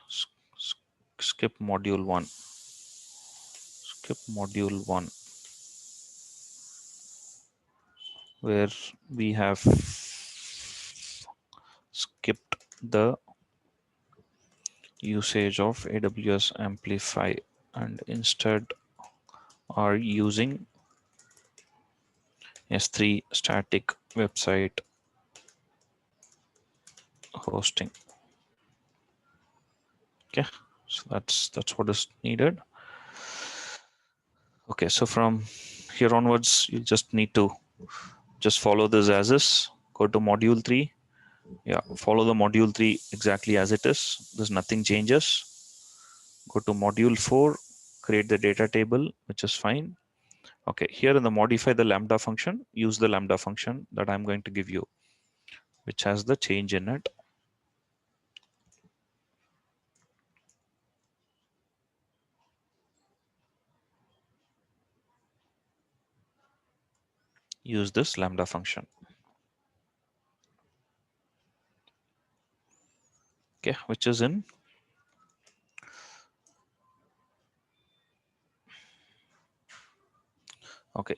skip module 1. Skip module 1, where we have skipped the usage of AWS Amplify and instead are using S3 static website hosting. Okay, so that's what is needed. Okay, so from here onwards, you just need to just follow this as is. Go to module 3. Yeah, follow the module 3 exactly as it is. There's nothing changes. Go to module 4, create the data table, which is fine. Okay, here in the modify the Lambda function, use the Lambda function that I'm going to give you, which has the change in it. Use this Lambda function. Okay, which is in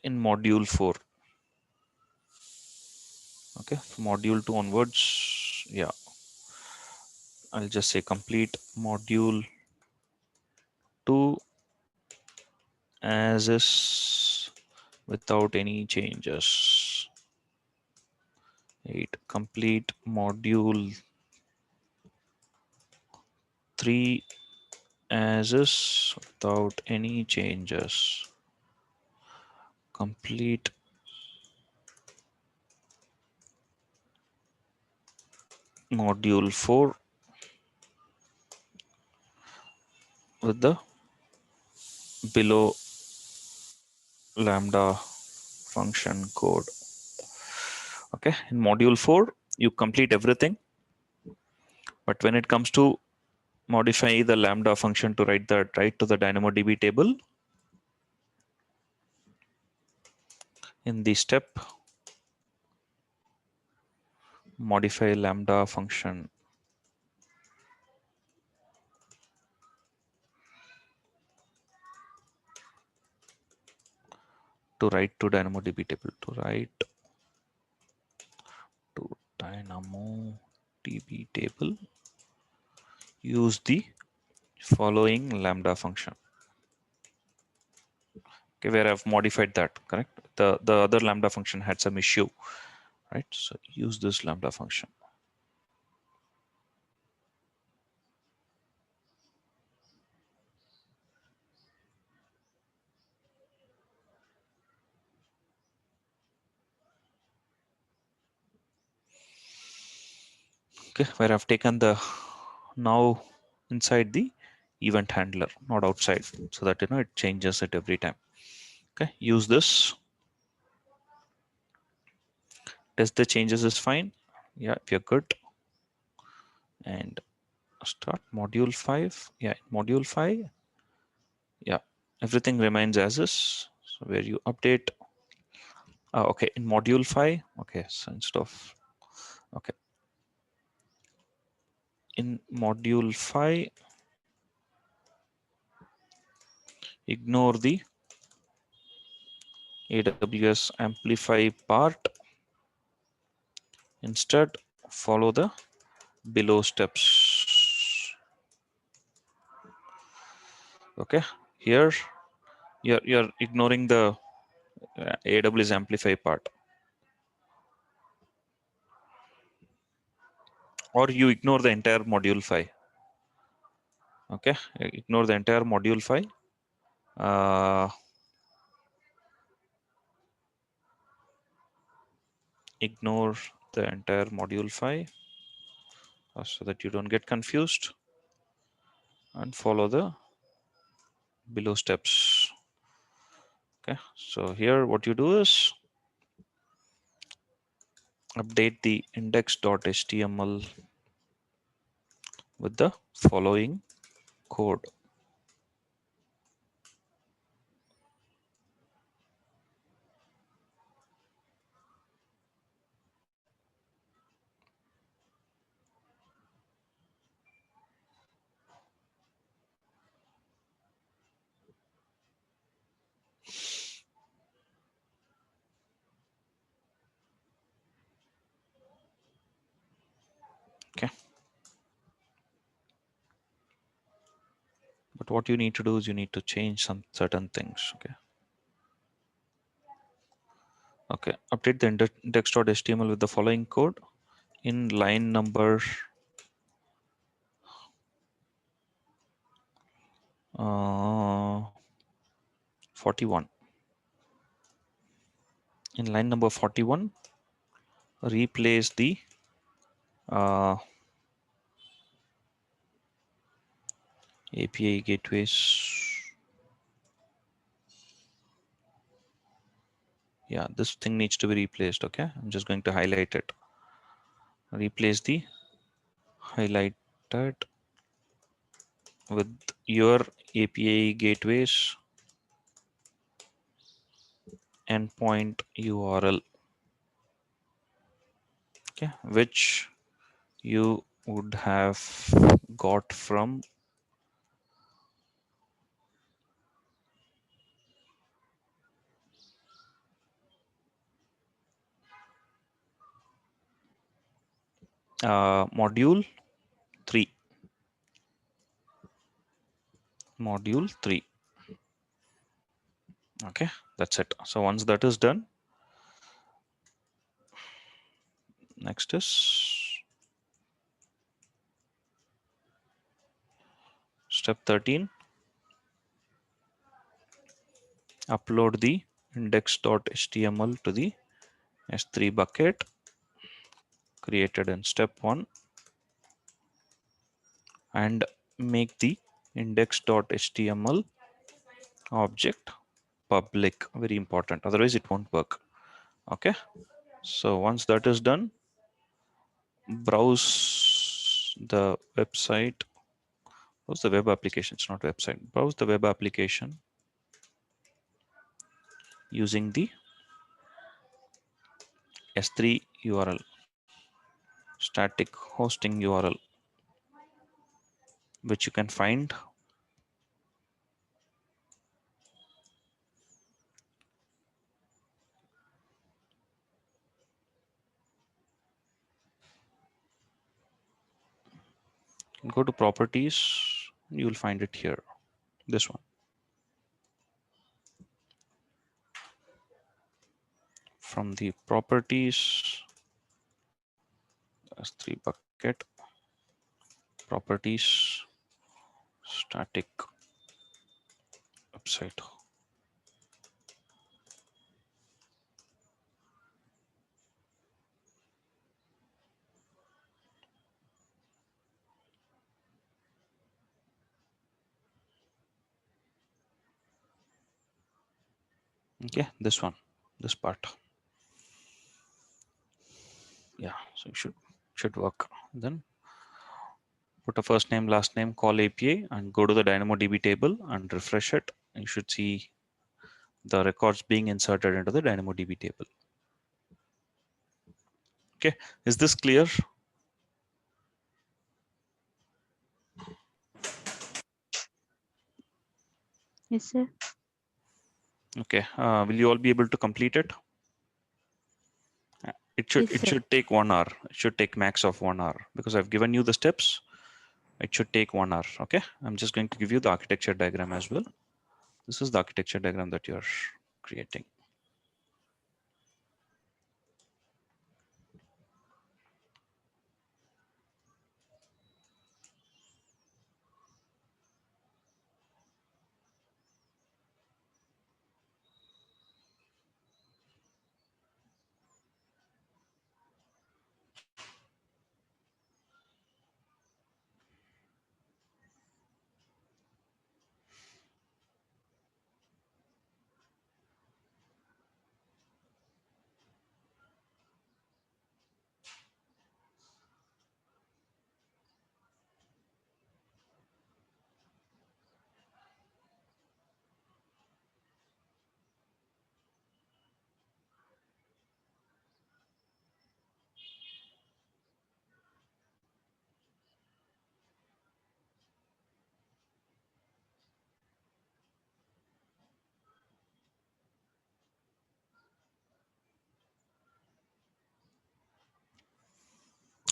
in module 4. Okay, from module 2 onwards, yeah, I'll just say complete module 2 as is without any changes. 8, complete module 3 as is without any changes. Complete module 4 with the below Lambda function code. Okay, in module 4 you complete everything, but when it comes to modify the Lambda function to write to the DynamoDB table, in the step modify Lambda function to write to DynamoDB table, to write to DynamoDB table, use the following Lambda function. Okay, where I've modified that, correct? The other Lambda function had some issue, right? So use this Lambda function. Okay, where I've taken the now inside the event handler, not outside, so that it changes it every time. Okay, use this. Test the changes is fine. Yeah, if you're good. And start module 5. Yeah, module 5. Yeah, everything remains as is. So where you update. Okay, in module 5. Okay, so instead of okay. In module 5, ignore the AWS amplify part. Instead, follow the below steps. Okay, here you're ignoring the AWS amplify part, or you ignore the entire module 5. Okay, ignore the entire module 5. Ignore the entire module 5 so that you don't get confused, and follow the below steps. Okay, so here what you do is update the index.html with the following code. Okay, but what you need to do is you need to change some certain things. Okay, update the index.html with the following code in line number 41. In line number 41, replace the API gateways. Yeah, this thing needs to be replaced. Okay, I'm just going to highlight it. Replace the highlighted with your API gateways endpoint URL. Okay, which you would have got from module 3. Module 3. Okay, that's it. So once that is done, next is step 13. Upload the index.html to the S3 bucket created in step 1 and make the index.html object public. Very important, otherwise it won't work. Okay, so once that is done, browse the website. Browse the web application, it's not website. Browse the web application using the S3 URL, static hosting URL, which you can find go to properties. You will find it here, this one. From the properties, S3 bucket, properties, static website. Okay, this one, this part. Yeah, so it should work. Then put a first name, last name, call API, and go to the DynamoDB table and refresh it. You should see the records being inserted into the DynamoDB table. Okay, is this clear? Yes, sir. Okay, will you all be able to complete it? It Yes, sir. should take 1 hour. It should take max of 1 hour because I've given you the steps. It should take 1 hour. Okay, I'm just going to give you the architecture diagram as well. This is the architecture diagram that you're creating.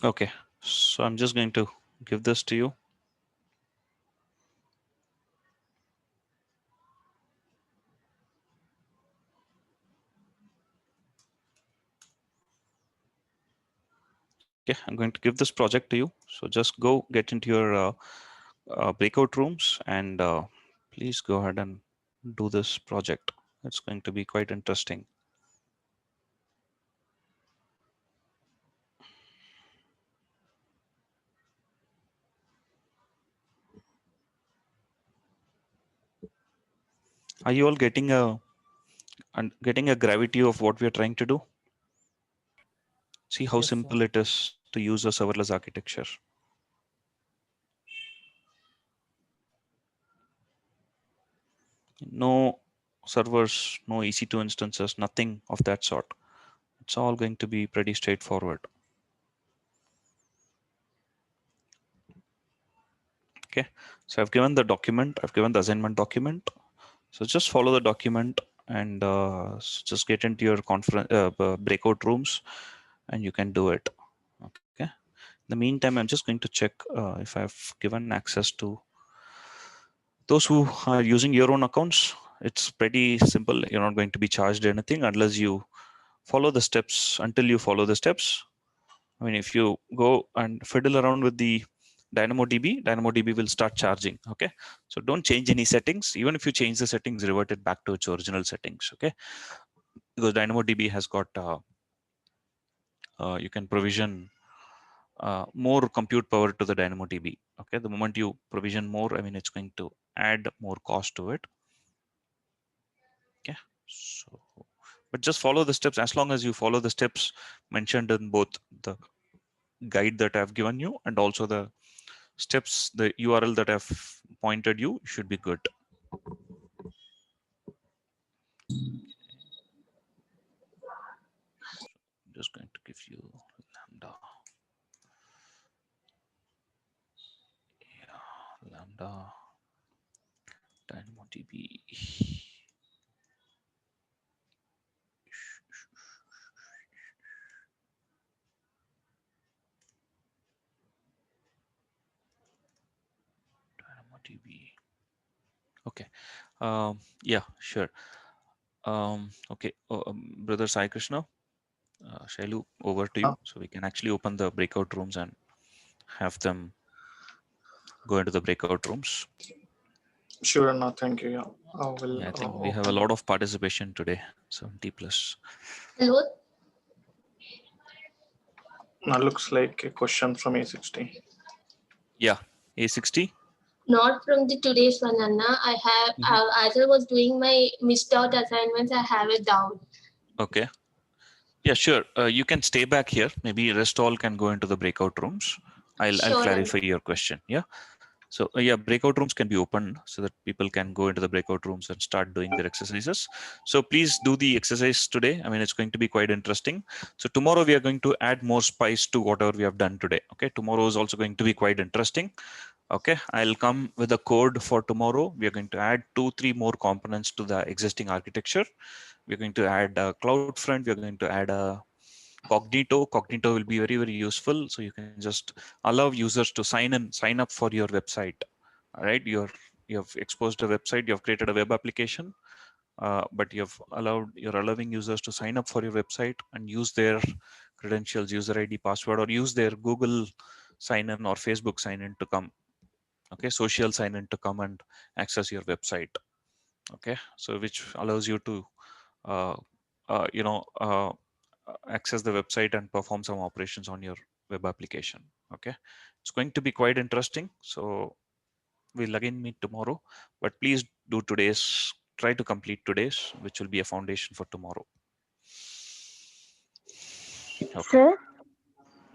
Okay, so I'm just going to give this to you. Okay, I'm going to give this project to you. So just go get into your breakout rooms and please go ahead and do this project. It's going to be quite interesting. Are you all getting a gravity of what we are trying to do? See how Yes, sir. simple it is to use a serverless architecture. No servers, no EC2 instances, nothing of that sort. It's all going to be pretty straightforward. Okay, so I've given the document, I've given the assignment document. So just follow the document and just get into your breakout rooms and you can do it. Okay. In the meantime, I'm just going to check if I've given access to those who are using your own accounts. It's pretty simple. You're not going to be charged anything unless you follow the steps. Until you follow the steps, I mean, if you go and fiddle around with the DynamoDB will start charging. Okay, so don't change any settings. Even if you change the settings, revert it back to its original settings. Okay, because DynamoDB has got you can provision more compute power to the DynamoDB. Okay, the moment you provision more, I mean, it's going to add more cost to it. Okay, so but just follow the steps. As long as you follow the steps mentioned in both the guide that I've given you and also the steps, the URL that I've pointed you, should be good. I'm just going to give you Lambda. Yeah, Lambda, DynamoDB. DynamoDB. Okay. Yeah, sure. Okay, brother Sai Krishna, Shailu, over to you. So we can actually open the breakout rooms and have them go into the breakout rooms. Sure, no, thank you. Yeah, Yeah, I think we have a lot of participation today, 70 plus. Hello. Looks like a question from A60. Yeah, A60. Not from the today's one, Anna. I have, as I was doing my missed out assignments, I have it down. Okay. Yeah, sure. You can stay back here. Maybe rest all can go into the breakout rooms. I'll Sure, clarify your question. Yeah. So yeah, breakout rooms can be opened so that people can go into the breakout rooms and start doing their exercises. So please do the exercise today. I mean, it's going to be quite interesting. So tomorrow we are going to add more spice to whatever we have done today. Okay. Tomorrow is also going to be quite interesting. Okay. I'll come with a code for tomorrow. We are going to add 2-3 more components to the existing architecture. We're going to add a CloudFront. We're going to add a Cognito. Cognito will be very, very useful. So you can just allow users to sign up for your website. All right. You have exposed a website, you have created a web application, but you're allowing users to sign up for your website and use their credentials, user ID, password, or use their Google sign in or Facebook sign in to come. Okay. Social sign in to come and access your website. Okay. So which allows you to, uh, you know, access the website and perform some operations on your web application. Okay, it's going to be quite interesting. So we'll again meet tomorrow, but please do try to complete today's, which will be a foundation for tomorrow. Okay. Sir?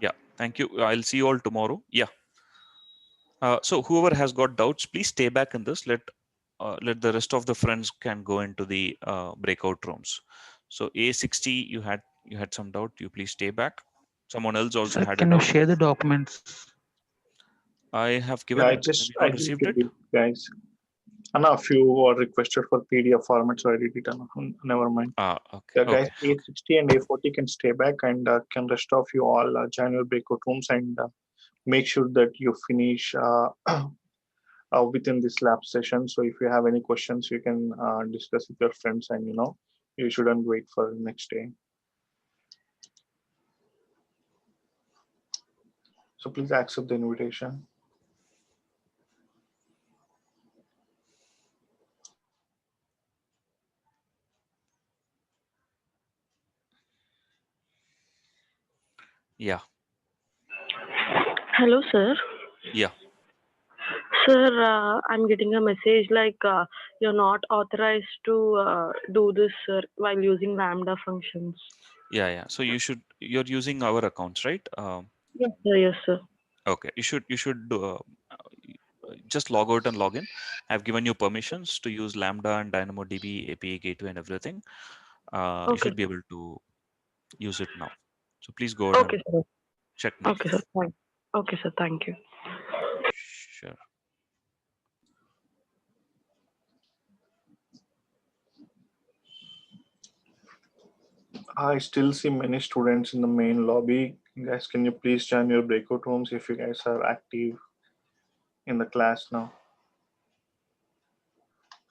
Yeah, thank you. I'll see you all tomorrow. Yeah. So whoever has got doubts, please stay back in this. Let the rest of the friends can go into the breakout rooms. So A60, you had some doubt. You please stay back. Someone else also Sir, had a can you doubt. share the documents? I have Yeah, given I it. Have just you not received it? did it, guys. Anna, a few are requested for PDF format, so I did it. Anna. Never mind. Okay. Yeah, guys, Okay. A60 and A40 can stay back, and can rest of you all join your breakout rooms and make sure that you finish within this lab session. So if you have any questions, you can discuss with your friends, and you shouldn't wait for next day. So please accept the invitation. Yeah. Hello, sir. Yeah. Sir, I'm getting a message like you're not authorized to do this, sir, while using Lambda functions. Yeah. So you're using our accounts, right? Yes, sir. Yes, sir. Okay. You should just log out and log in. I've given you permissions to use Lambda and DynamoDB API gateway and everything. You Okay. should be able to use it now. So please go ahead Okay, and sir. check now. Okay, sir. Okay, sir. Thank you. Sure. I still see many students in the main lobby. Guys, can you please join your breakout rooms if you guys are active in the class now?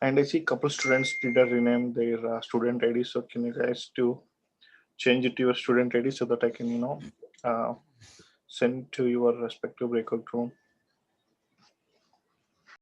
And I see a couple students did rename their student ID. So can you guys change it to your student ID so that I can, send to your respective breakout room?